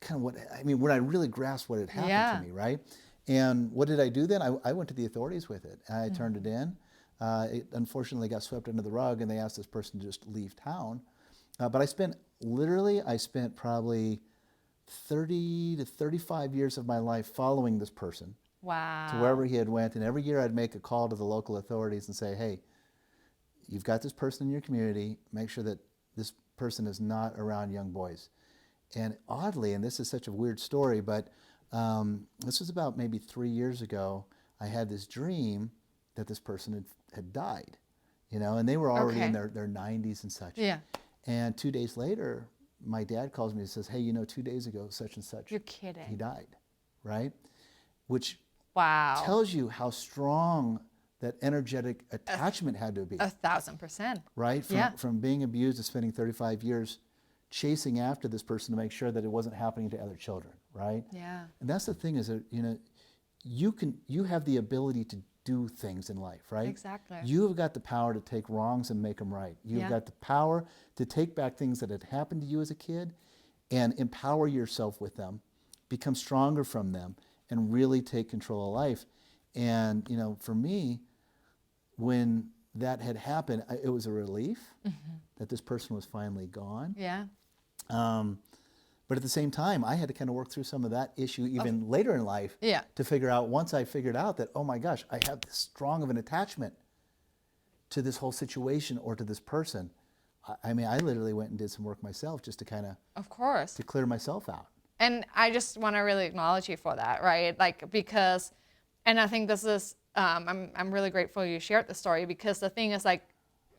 kind of when I really grasped what had happened to me, right? And what did I do then? I went to the authorities with it. I turned it in. It unfortunately got swept under the rug and they asked this person to just leave town. But I spent probably 30 to 35 years of my life following this person. Wow. To wherever he had went. And every year I'd make a call to the local authorities and say, hey, you've got this person in your community, make sure that this person is not around young boys. And oddly, and this is such a weird story, but this was about maybe 3 years ago, I had this dream that this person had died, and they were already in their 90s and such. Yeah. And 2 days later, my dad calls me and says, hey, 2 days ago, such and such. You're kidding. He died, right? Which wow. tells you how strong that energetic attachment had to be. 1,000%. Right? From being abused to spending 35 years chasing after this person to make sure that it wasn't happening to other children, right? Yeah. And that's the thing is that, you have the ability to do things in life, right? Exactly. You have got the power to take wrongs and make them right. You've got the power to take back things that had happened to you as a kid and empower yourself with them, become stronger from them, and really take control of life. And, for me, when that had happened, it was a relief that this person was finally gone. Yeah. But at the same time, I had to kind of work through some of that issue even later in life to figure out, once I figured out that, oh my gosh, I have this strong of an attachment to this whole situation or to this person. I mean, I literally went and did some work myself just to kind of course, to clear myself out. And I just want to really acknowledge you for that, right? Like, because, and I think this is, I'm really grateful you shared the story, because the thing is, like,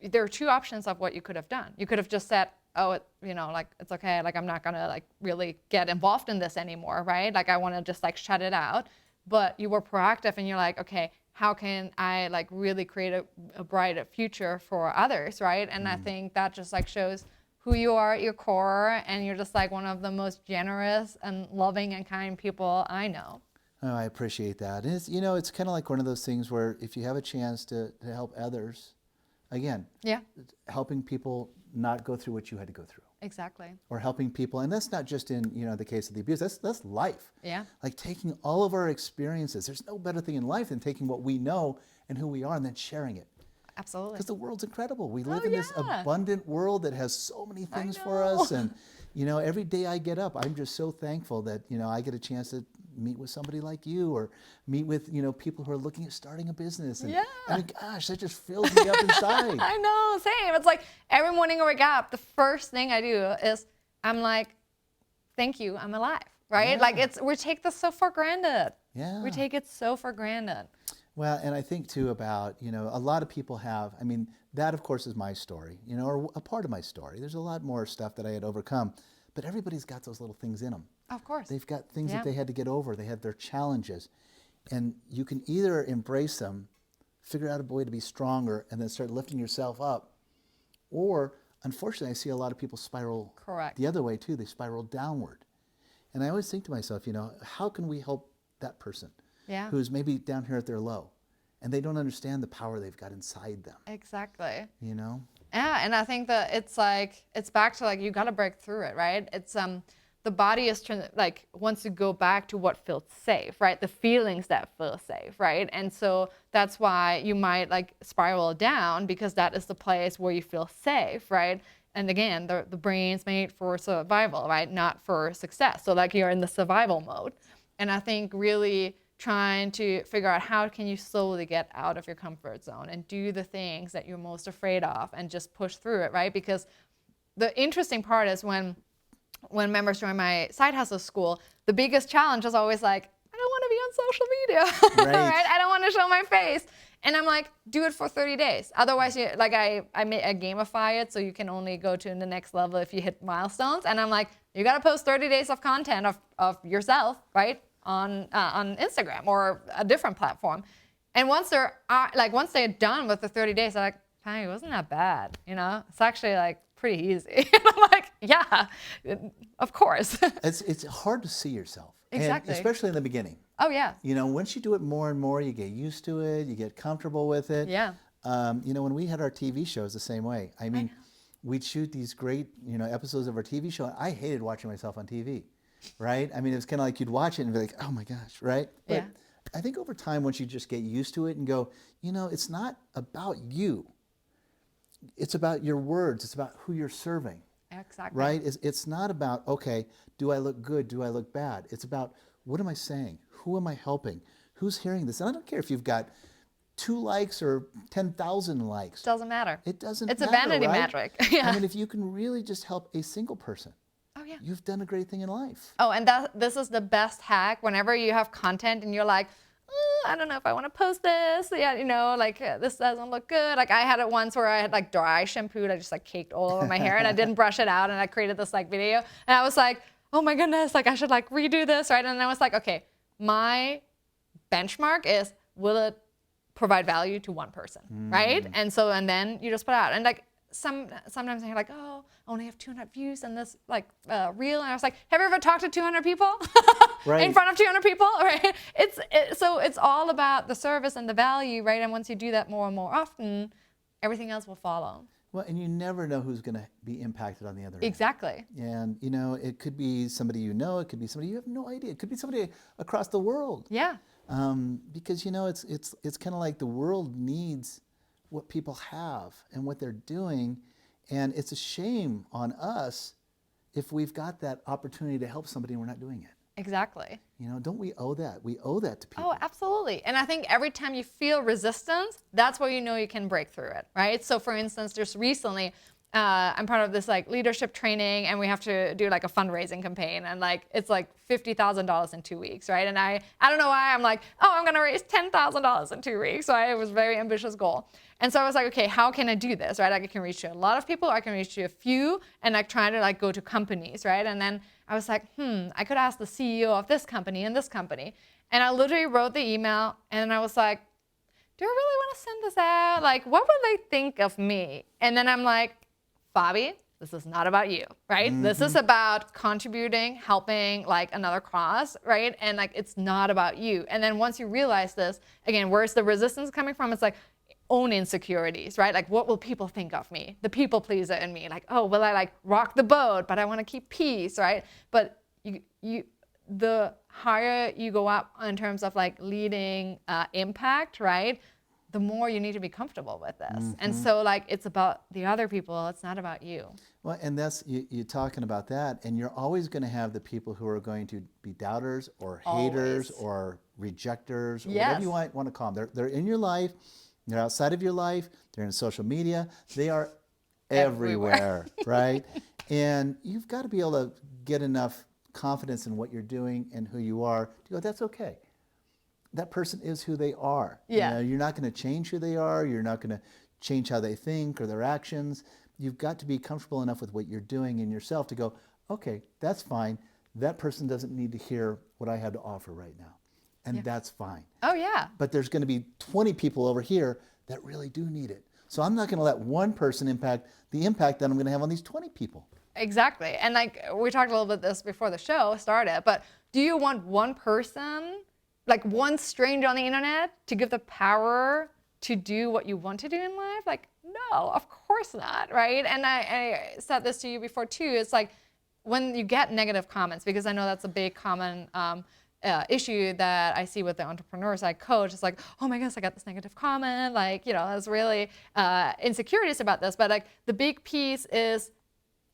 there are two options of what you could have done. You could have just said, oh, like, it's okay, like, I'm not gonna, like, really get involved in this anymore, right? Like, I want to just, like, shut it out. But you were proactive, and you're like, okay, how can I, like, really create a brighter future for others, right? And I think that just, like, shows who you are at your core, and you're just, like, one of the most generous and loving and kind people I know. Oh, I appreciate that. And it's, it's kind of like one of those things where if you have a chance to help others, again, helping people not go through what you had to go through. Exactly. Or helping people, and that's not just in the case of the abuse. That's life. Yeah. Like taking all of our experiences. There's no better thing in life than taking what we know and who we are and then sharing it. Absolutely. Because the world's incredible. We live in this abundant world that has so many things for us, and every day I get up, I'm just so thankful that I get a chance to meet with somebody like you, or meet with people who are looking at starting a business. And I mean, gosh, that just fills me up inside. I know, same. It's like every morning I wake up, the first thing I do is I'm like, thank you, I'm alive, right? Yeah. Like we take this so for granted. Yeah. We take it so for granted. Well, and I think too about, a lot of people have, I mean, that of course is my story, or a part of my story. There's a lot more stuff that I had overcome, but everybody's got those little things in them. Of course. They've got things that they had to get over. They had their challenges. And you can either embrace them, figure out a way to be stronger, and then start lifting yourself up. Or, unfortunately, I see a lot of people spiral the other way too. They spiral downward. And I always think to myself, how can we help that person who's maybe down here at their low, and they don't understand the power they've got inside them? Exactly. Yeah, and I think that it's back to, like, you got to break through it, right? It's the body is wants to go back to what feels safe, right? The feelings that feel safe, right? And so that's why you might, like, spiral down, because that is the place where you feel safe, right? And again, the brain's made for survival, right? Not for success. So, like, you're in the survival mode. And I think really trying to figure out how can you slowly get out of your comfort zone and do the things that you're most afraid of and just push through it, right? Because the interesting part is when members join my side hustle school, the biggest challenge is always like, I don't want to be on social media, right? I don't want to show my face. And I'm like, do it for 30 days. Otherwise, I gamify it so you can only go to the next level if you hit milestones. And I'm like, you got to post 30 days of content of yourself, right? On Instagram or a different platform. And once they're done with the 30 days, they're like, hey, it wasn't that bad. It's actually, like, pretty easy. And I'm like, yeah, of course. It's hard to see yourself. Exactly. And especially in the beginning. Oh, yeah. Once you do it more and more, you get used to it, you get comfortable with it. Yeah. When we had our TV shows the same way. I mean, we'd shoot these great, episodes of our TV show. I hated watching myself on TV, right? I mean, it was kind of like you'd watch it and be like, oh my gosh, right? But I think over time, once you just get used to it and go, it's not about you. It's about your words. It's about who you're serving. Exactly. Right? It's not about, okay, do I look good? Do I look bad? It's about, what am I saying? Who am I helping? Who's hearing this? And I don't care if you've got 2 likes or 10,000 likes. Doesn't matter. It doesn't matter. It's a vanity metric. Yeah. I mean, if you can really just help a single person, you've done a great thing in life. Oh, and this is the best hack. Whenever you have content and you're like, I don't know if I want to post this. Yeah, this doesn't look good. Like, I had it once where I had, like, dry shampooed. I just, like, caked all over my hair and I didn't brush it out, and I created this, like, video. And I was like, oh my goodness, like, I should, like, redo this, right? And I was like, okay, my benchmark is, will it provide value to one person, right? And then you just put it out. And, like, sometimes they're like, oh, I only have 200 views in this, like, reel. And I was like, have you ever talked to 200 people? In front of 200 people, right? So it's all about the service and the value, right? And once you do that more and more often, everything else will follow. Well, and you never know who's going to be impacted on the other end. Exactly. And, it could be somebody it could be somebody you have no idea. It could be somebody across the world. Yeah. Because, it's kind of like the world needs what people have and what they're doing. And it's a shame on us if we've got that opportunity to help somebody and we're not doing it. Exactly. You know, don't we owe that? We owe that to people. Oh, absolutely. And I think every time you feel resistance, that's where you know you can break through it, right? So for instance, just recently, I'm part of this like leadership training, and we have to do like a fundraising campaign, and like it's like $50,000 in 2 weeks, right? And I don't know why I'm like, oh, I'm gonna raise $10,000 in 2 weeks. So it was a very ambitious goal. And so I was like, okay, how can I do this, right? Like I can reach to a lot of people, I can reach to a few, and like trying to like go to companies, right? And then I was like, I could ask the CEO of this company and this company. And I literally wrote the email, and I was like, do I really want to send this out? Like, what would they think of me? And then I'm like, Fabi, this is not about you, right? Mm-hmm. This is about contributing, helping like another cause, right? And like, it's not about you. And then once you realize this, again, where's the resistance coming from? It's like own insecurities, right? Like, what will people think of me? The people pleaser in me, like, oh, will I like rock the boat, but I want to keep peace, right? But the higher you go up in terms of like leading impact, right? The more you need to be comfortable with this. Mm-hmm. And so like, it's about the other people, it's not about you. Well, and that's, you're talking about that, and you're always going to have the people who are going to be doubters or haters or rejectors or whatever you want to call them. They're in your life, they're outside of your life, they're in social media, they are everywhere, right? And you've got to be able to get enough confidence in what you're doing and who you are to go, that's okay. That person is who they are. Yeah. You know, you're not going to change who they are. You're not going to change how they think or their actions. You've got to be comfortable enough with what you're doing in yourself to go, okay, that's fine. That person doesn't need to hear what I have to offer right now. And that's fine. Oh, yeah. But there's going to be 20 people over here that really do need it. So I'm not going to let one person impact the impact that I'm going to have on these 20 people. Exactly. And like, we talked a little bit this before the show started, but do you want one person, like one stranger on the internet, to give the power to do what you want to do in life? Like, no, of course not, right? And I said this to you before too. It's like when you get negative comments, because I know that's a big common issue that I see with the entrepreneurs I coach. It's like, oh my gosh, I got this negative comment. Like, you know, I was really insecurities about this. But like the big piece is,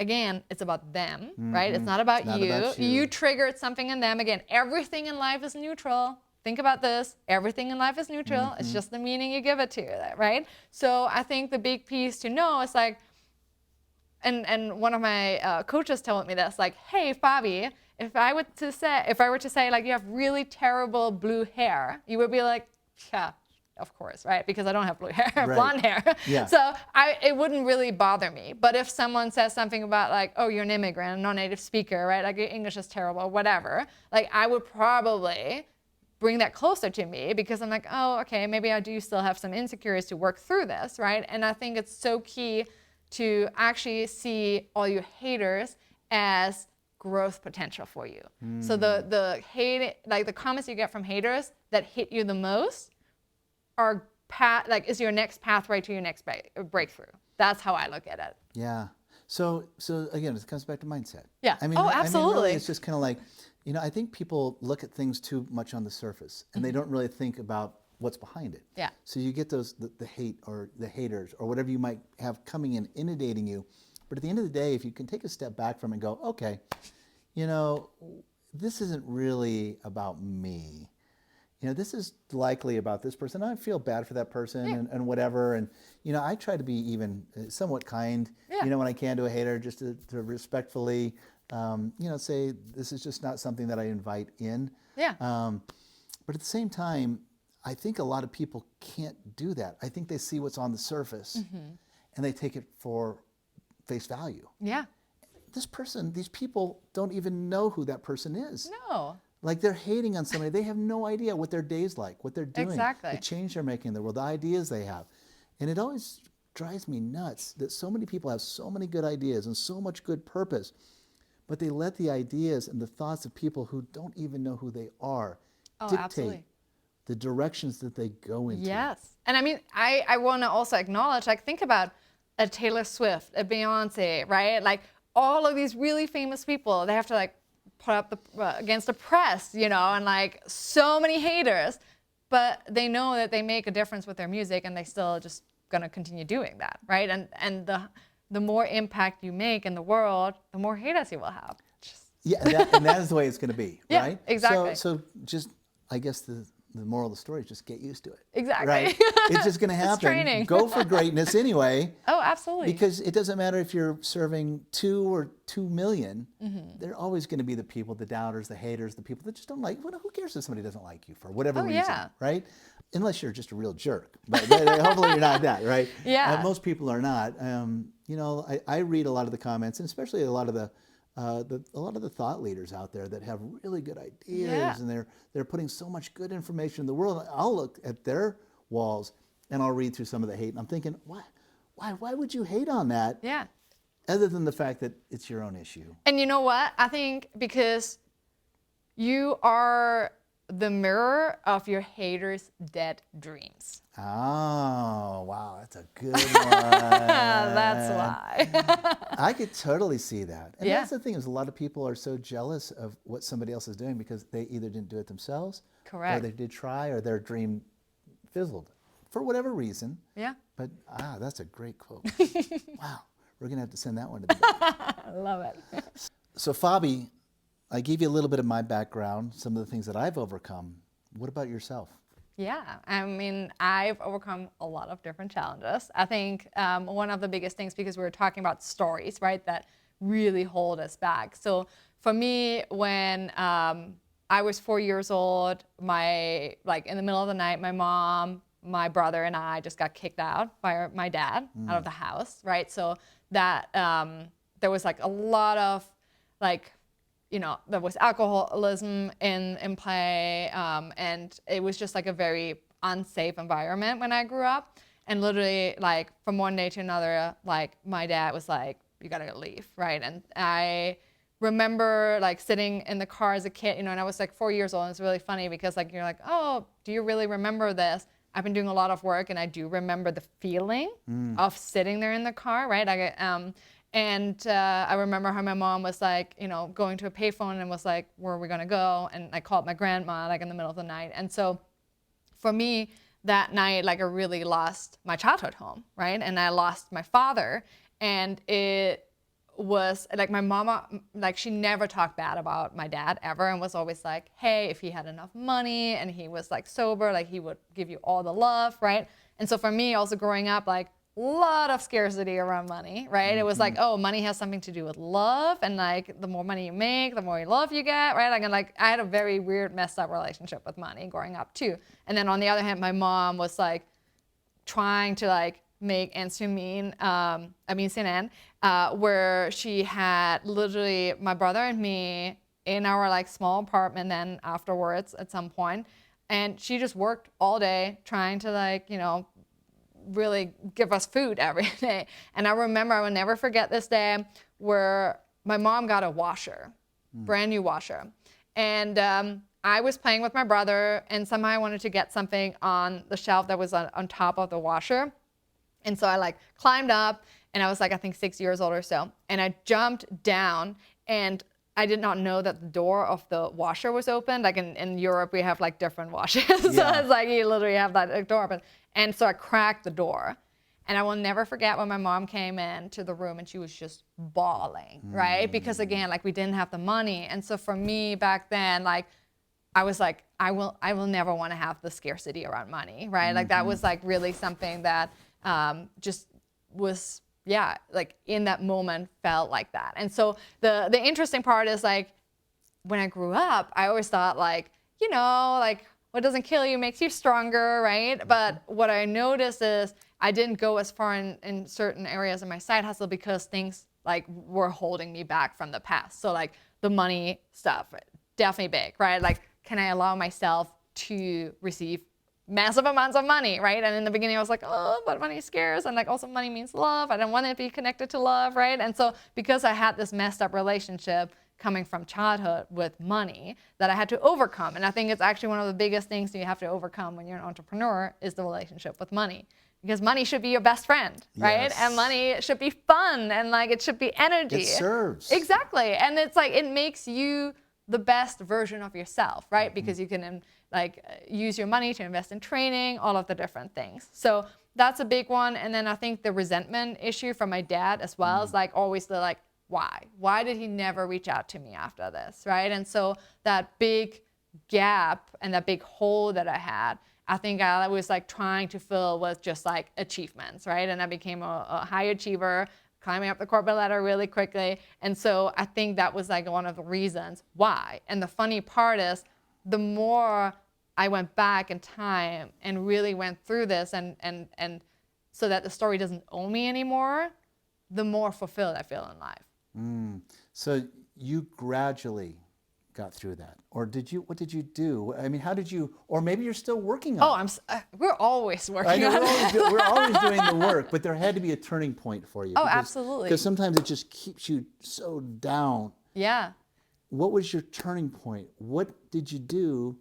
again, it's about them, right? It's not about you. You triggered something in them. Again, everything in life is neutral. Think about this. Everything in life is neutral. It's just the meaning you give it to, right? So I think the big piece to know is like, and one of my coaches told me this, like, hey, Fabi, if I were to say like you have really terrible blue hair, you would be like, yeah, of course, right? Because I don't have blue hair, I have blonde hair. Yeah. So it wouldn't really bother me. But if someone says something about like, oh, you're an immigrant, a non-native speaker, right? Like your English is terrible, whatever. Like I would probably bring that closer to me because I'm like, oh, okay, maybe I do still have some insecurities to work through this, right? And I think it's so key to actually see all your haters as growth potential for you. So the hate, like the comments you get from haters that hit you the most are is your next pathway to your next breakthrough. That's how I look at it. Yeah. So again, it comes back to mindset. Yeah. I mean, absolutely. Really, it's just kind of like, you know, I think people look at things too much on the surface and they don't really think about what's behind it. Yeah. So you get the hate or the haters or whatever you might have coming in, inundating you. But at the end of the day, if you can take a step back from it and go, okay, you know, this isn't really about me. You know, this is likely about this person. I feel bad for that person and whatever. And, you know, I try to be even somewhat kind, you know, when I can to a hater, just to respectfully, you know, say, this is just not something that I invite in. Yeah. But at the same time, I think a lot of people can't do that. I think they see what's on the surface and they take it for face value. Yeah. This person, these people don't even know who that person is. No. Like they're hating on somebody. They have no idea what their day's like, what they're doing, Exactly. the change they're making in the world, the ideas they have. And it always drives me nuts that so many people have so many good ideas and so much good purpose, but they let the ideas and the thoughts of people who don't even know who they are dictate absolutely. The directions that they go into. Yes. And I mean, I want to also acknowledge, like, think about a Taylor Swift, a Beyonce, right? Like, all of these really famous people, they have to, like, put up against the press, you know, and, like, so many haters. But they know that they make a difference with their music, and they still just going to continue doing that, right? And the more impact you make in the world, the more haters you will have. Yeah, and that is the way it's going to be, Yeah, right? exactly. So just, I guess the moral of the story is just get used to it. Exactly. Right? It's just going to happen. It's training. Go for greatness anyway. Oh, absolutely. Because it doesn't matter if you're serving 2 or 2 million. There are always going to be the people, the doubters, the haters, the people that just don't like. Well, who cares if somebody doesn't like you for whatever reason, yeah. right? Unless you're just a real jerk. But hopefully you're not that, right? Yeah. Most people are not. I read a lot of the comments, and especially a lot of the thought leaders out there that have really good ideas, and they're putting so much good information in the world. I'll look at their walls and I'll read through some of the hate, and I'm thinking, why would you hate on that? Yeah. Other than the fact that it's your own issue. And you know what? I think because you are the mirror of your haters' dead dreams. Oh, wow, that's a good one. That's why. I could totally see that. And Yeah. that's the thing, is a lot of people are so jealous of what somebody else is doing because they either didn't do it themselves, Correct. or they did try, or their dream fizzled for whatever reason. Yeah. But that's a great quote. Wow, we're gonna have to send that one to the book. I love it. So Fabi, I gave you a little bit of my background, some of the things that I've overcome. What about yourself? Yeah, I mean, I've overcome a lot of different challenges. I think one of the biggest things, because we were talking about stories, right, that really hold us back. So for me, when I was 4 years old, in the middle of the night, my mom, my brother, and I just got kicked out by my dad out of the house, right? So that there was like a lot of there was alcoholism in play, and it was just like a very unsafe environment when I grew up. And literally, like, from one day to another, like, my dad was like, you gotta leave, right? And I remember, like, sitting in the car as a kid, and I was like 4 years old, and it's really funny because, like, you're like, oh, do you really remember this? I've been doing a lot of work, and I do remember the feeling of sitting there in the car, right? I remember how my mom was like, going to a payphone and was like, where are we gonna go? And I called my grandma like in the middle of the night. And so for me that night, like, I really lost my childhood home, right? And I lost my father. And it was like my mama, like, she never talked bad about my dad ever, and was always like, hey, if he had enough money and he was like sober, like, he would give you all the love, right? And so for me also growing up, like, a lot of scarcity around money, right? It was like, oh, money has something to do with love, and like the more money you make, the more love you get, right? Like I had a very weird, messed up relationship with money growing up too. And then on the other hand, my mom was like trying to like make ends meet, where she had literally my brother and me in our like small apartment then afterwards at some point, and she just worked all day trying to like, really give us food every day. And I remember, I will never forget this day where my mom got a washer, brand new washer. And I was playing with my brother, and somehow I wanted to get something on the shelf that was on top of the washer. And so I like climbed up, and I was like, I think 6 years old or so. And I jumped down, and I did not know that the door of the washer was open. Like in Europe, we have like different washers. So it's like you literally have that door open. And so I cracked the door. And I will never forget when my mom came into the room and she was just bawling, right? Because again, like, we didn't have the money. And so for me back then, like, I was like, I will never want to have the scarcity around money, right? Like, that was like really something that just was, like, in that moment felt like that. And so the interesting part is, like, when I grew up, I always thought, like, like, what doesn't kill you makes you stronger, right? But what I noticed is I didn't go as far in certain areas of my side hustle because things like were holding me back from the past. So like the money stuff, definitely big, right? Like, can I allow myself to receive massive amounts of money, right? And in the beginning I was like, oh, but money scares, and like also money means love. I don't want to be connected to love, right? And so because I had this messed up relationship coming from childhood with money that I had to overcome. And I think it's actually one of the biggest things that you have to overcome when you're an entrepreneur is the relationship with money. Because money should be your best friend, right? Yes. And money should be fun, and like it should be energy. It serves. Exactly. And it's like, it makes you the best version of yourself, right? Because you can like use your money to invest in training, all of the different things. So that's a big one. And then I think the resentment issue from my dad as well is like always the like, why did he never reach out to me after this, right? And so that big gap and that big hole that I had, I think I was like trying to fill with just like achievements, right? And I became a high achiever, climbing up the corporate ladder really quickly. And so I think that was like one of the reasons why. And the funny part is, the more I went back in time and really went through this and so that the story doesn't own me anymore, the more fulfilled I feel in life. So you gradually got through that, or what did you do? I mean, how did you, or maybe you're still working on it. We're always working I know, on we're always doing the work, but there had to be a turning point for you. Absolutely. Because sometimes it just keeps you so down. Yeah. What was your turning point? What did you do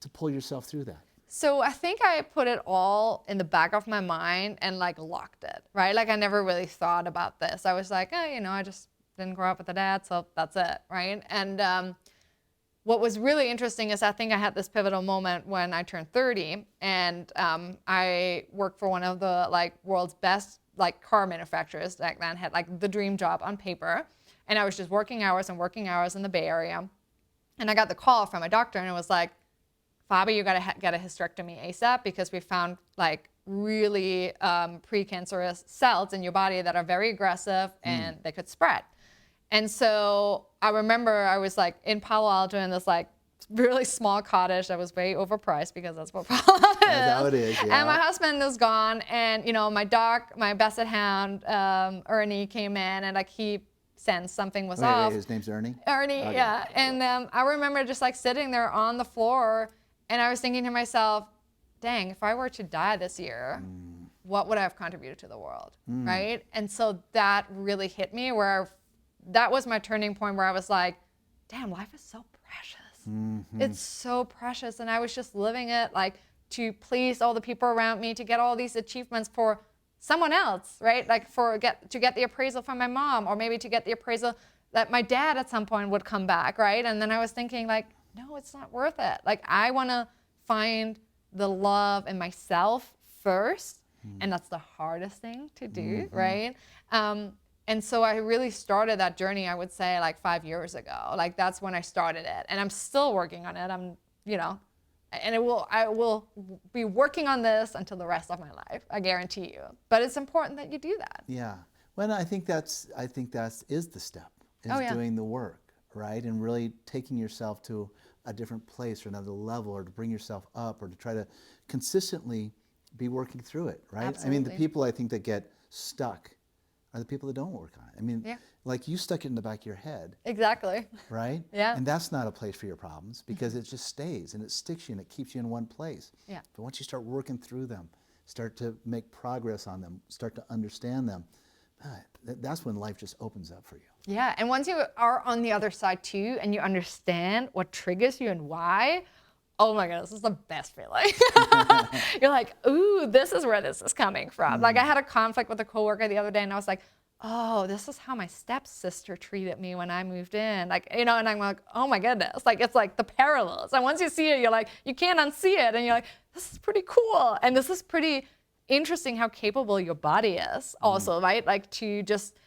to pull yourself through that? So I think I put it all in the back of my mind and like locked it, right? Like I never really thought about this. I was like, I just didn't grow up with a dad, so that's it, right? And what was really interesting is I think I had this pivotal moment when I turned 30, and I worked for one of the like world's best like car manufacturers back then, had like the dream job on paper, and I was just working hours in the Bay Area, and I got the call from a doctor, and it was like, Fabi, you gotta get a hysterectomy ASAP because we found like really precancerous cells in your body that are very aggressive and they could spread. And so I remember I was like in Palo Alto in this like really small cottage that was way overpriced because that's what Palo Alto is. That's how it is, yeah. And my husband is gone, and my dog, my basset hound, Ernie, came in, and like he sensed something was off. Wait, his name's Ernie? Ernie, okay. Yeah. And I remember just like sitting there on the floor, and I was thinking to myself, dang, if I were to die this year, what would I have contributed to the world, right? And so that really hit me, that was my turning point where I was like, damn, life is so precious. It's so precious. And I was just living it like to please all the people around me, to get all these achievements for someone else, right? Like to get the appraisal from my mom, or maybe to get the appraisal that my dad at some point would come back, right? And then I was thinking like, no, it's not worth it. Like I want to find the love in myself first, and that's the hardest thing to do, right? And so I really started that journey, I would say, like 5 years ago. Like that's when I started it, and I'm still working on it. And I will be working on this until the rest of my life, I guarantee you. But it's important that you do that. Yeah. Well, I think that is the step, doing the work, right? And really taking yourself to a different place or another level, or to bring yourself up, or to try to consistently be working through it, right? Absolutely. I mean, the people I think that get stuck are the people that don't work on it. I mean, like you stuck it in the back of your head. Exactly. Right? Yeah. And that's not a place for your problems, because it just stays and it sticks you and it keeps you in one place. Yeah. But once you start working through them, start to make progress on them, start to understand them, that's when life just opens up for you. Yeah, and once you are on the other side too, and you understand what triggers you and why, oh my goodness, this is the best feeling. You're like, ooh, this is where this is coming from. Like I had a conflict with a coworker the other day, and I was like, oh, this is how my stepsister treated me when I moved in. Like, and I'm like, oh my goodness. Like, it's like the parallels. And once you see it, you're like, you can't unsee it. And you're like, this is pretty cool. And this is pretty interesting how capable your body is also, right? Like to just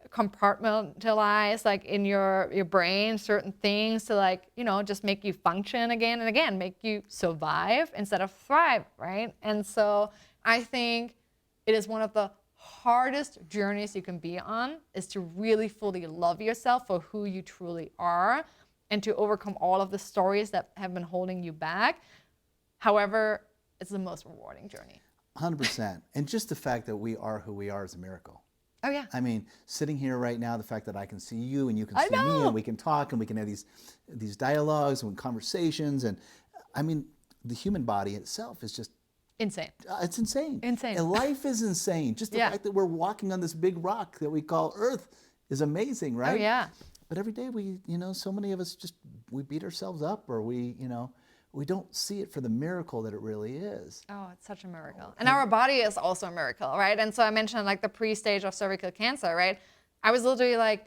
compartmentalize like in your brain certain things to like, just make you function again and again, make you survive instead of thrive, right? And so I think it is one of the hardest journeys you can be on, is to really fully love yourself for who you truly are, and to overcome all of the stories that have been holding you back. However, it's the most rewarding journey. 100%. And just the fact that we are who we are is a miracle. Oh yeah. I mean, sitting here right now, the fact that I can see you and you can see me, and we can talk and we can have these dialogues and conversations, and I mean, the human body itself is just insane. It's insane. Insane. And life is insane. Just the fact that we're walking on this big rock that we call Earth is amazing, right? Oh yeah. But every day we, so many of us we beat ourselves up, or we don't see it for the miracle that it really is. Oh, it's such a miracle. And our body is also a miracle, right? And so I mentioned like the pre-stage of cervical cancer, right? I was literally like,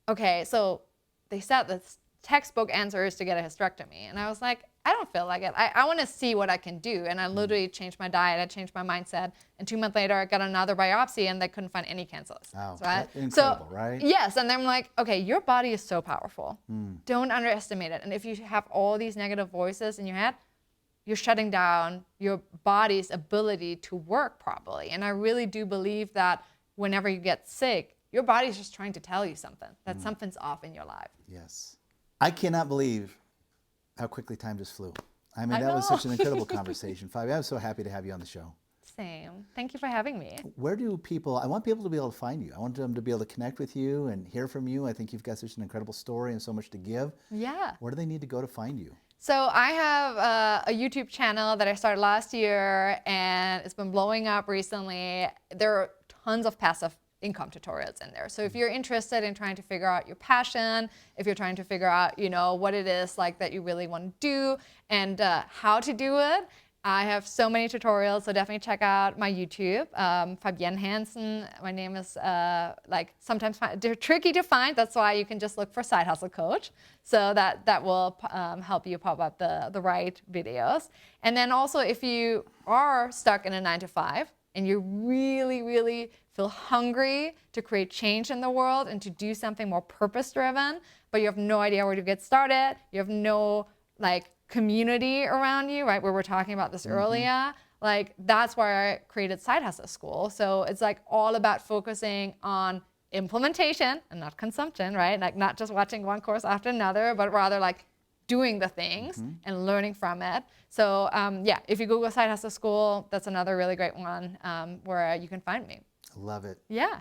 okay, so they said the textbook answer is to get a hysterectomy. And I was like, I don't feel like it. I want to see what I can do. And I literally changed my diet. I changed my mindset. And 2 months later, I got another biopsy and they couldn't find any cancers. Wow, right? that's incredible, right? Yes. And then I'm like, okay, your body is so powerful. Don't underestimate it. And if you have all these negative voices in your head, you're shutting down your body's ability to work properly. And I really do believe that whenever you get sick, your body's just trying to tell you something, that something's off in your life. Yes. I cannot believe how quickly time just flew. I mean, that was such an incredible conversation. Fabienne, I'm so happy to have you on the show. Same. Thank you for having me. Where do people, I want people to be able to find you. I want them to be able to connect with you and hear from you. I think you've got such an incredible story and so much to give. Yeah. Where do they need to go to find you? So I have a YouTube channel that I started last year and it's been blowing up recently. There are tons of passive income tutorials in there. So if you're interested in trying to figure out your passion, if you're trying to figure out, what it is like that you really want to do and how to do it, I have so many tutorials, so definitely check out my YouTube. Fabienne Hansen, my name is sometimes tricky to find. That's why you can just look for Side Hustle Coach. So that will help you pop up the right videos. And then also if you are stuck in a 9-to-5 and you really, really feel hungry to create change in the world and to do something more purpose-driven, but you have no idea where to get started, you have no community around you, right? We were talking about this earlier. That's why I created Side Hustle School. So it's all about focusing on implementation and not consumption, right? Not just watching one course after another, but rather doing the things and learning from it. So if you Google Side Hustle School, that's another really great one where you can find me. I love it. Yeah.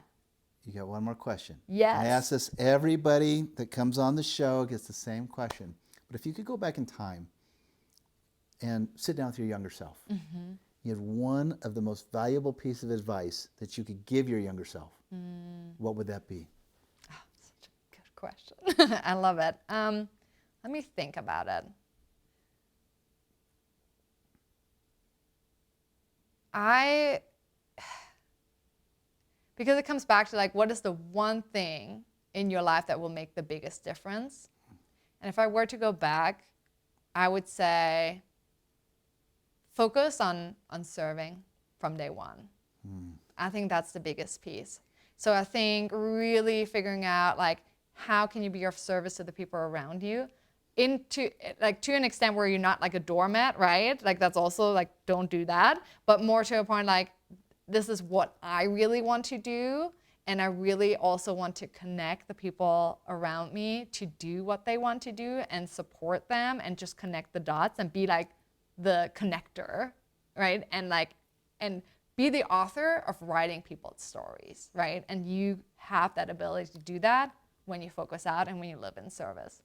You got one more question. Yes. I ask this, everybody that comes on the show gets the same question. But if you could go back in time and sit down with your younger self, you had one of the most valuable pieces of advice that you could give your younger self, what would that be? Oh, such a good question. I love it. Let me think about it. Because it comes back to what is the one thing in your life that will make the biggest difference? And if I were to go back, I would say focus on serving from day one. I think that's the biggest piece. So I think really figuring out how can you be of service to the people around you, to an extent where you're not a doormat, right? That's also don't do that, but more to a point this is what I really want to do. And I really also want to connect the people around me to do what they want to do and support them and just connect the dots and be the connector, right? And be the author of writing people's stories, right? And you have that ability to do that when you focus out and when you live in service.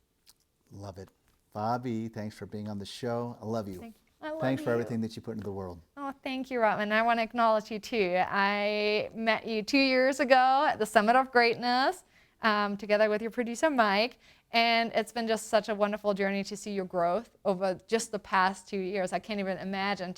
Love it. Fabi, thanks for being on the show. I love you. Thank you. Thanks for everything that you put into the world. Oh, thank you, Robin. I want to acknowledge you too. I met you 2 years ago at the Summit of Greatness together with your producer, Mike. And it's been just such a wonderful journey to see your growth over just the past 2 years. I can't even imagine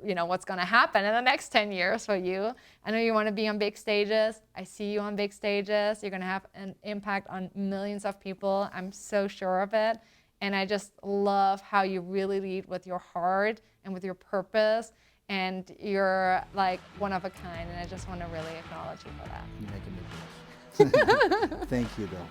what's going to happen in the next 10 years for you. I know you want to be on big stages. I see you on big stages. You're going to have an impact on millions of people. I'm so sure of it. And I just love how you really lead with your heart and with your purpose. And you're one of a kind. And I just want to really acknowledge you for that. You make a big deal. Thank you, though.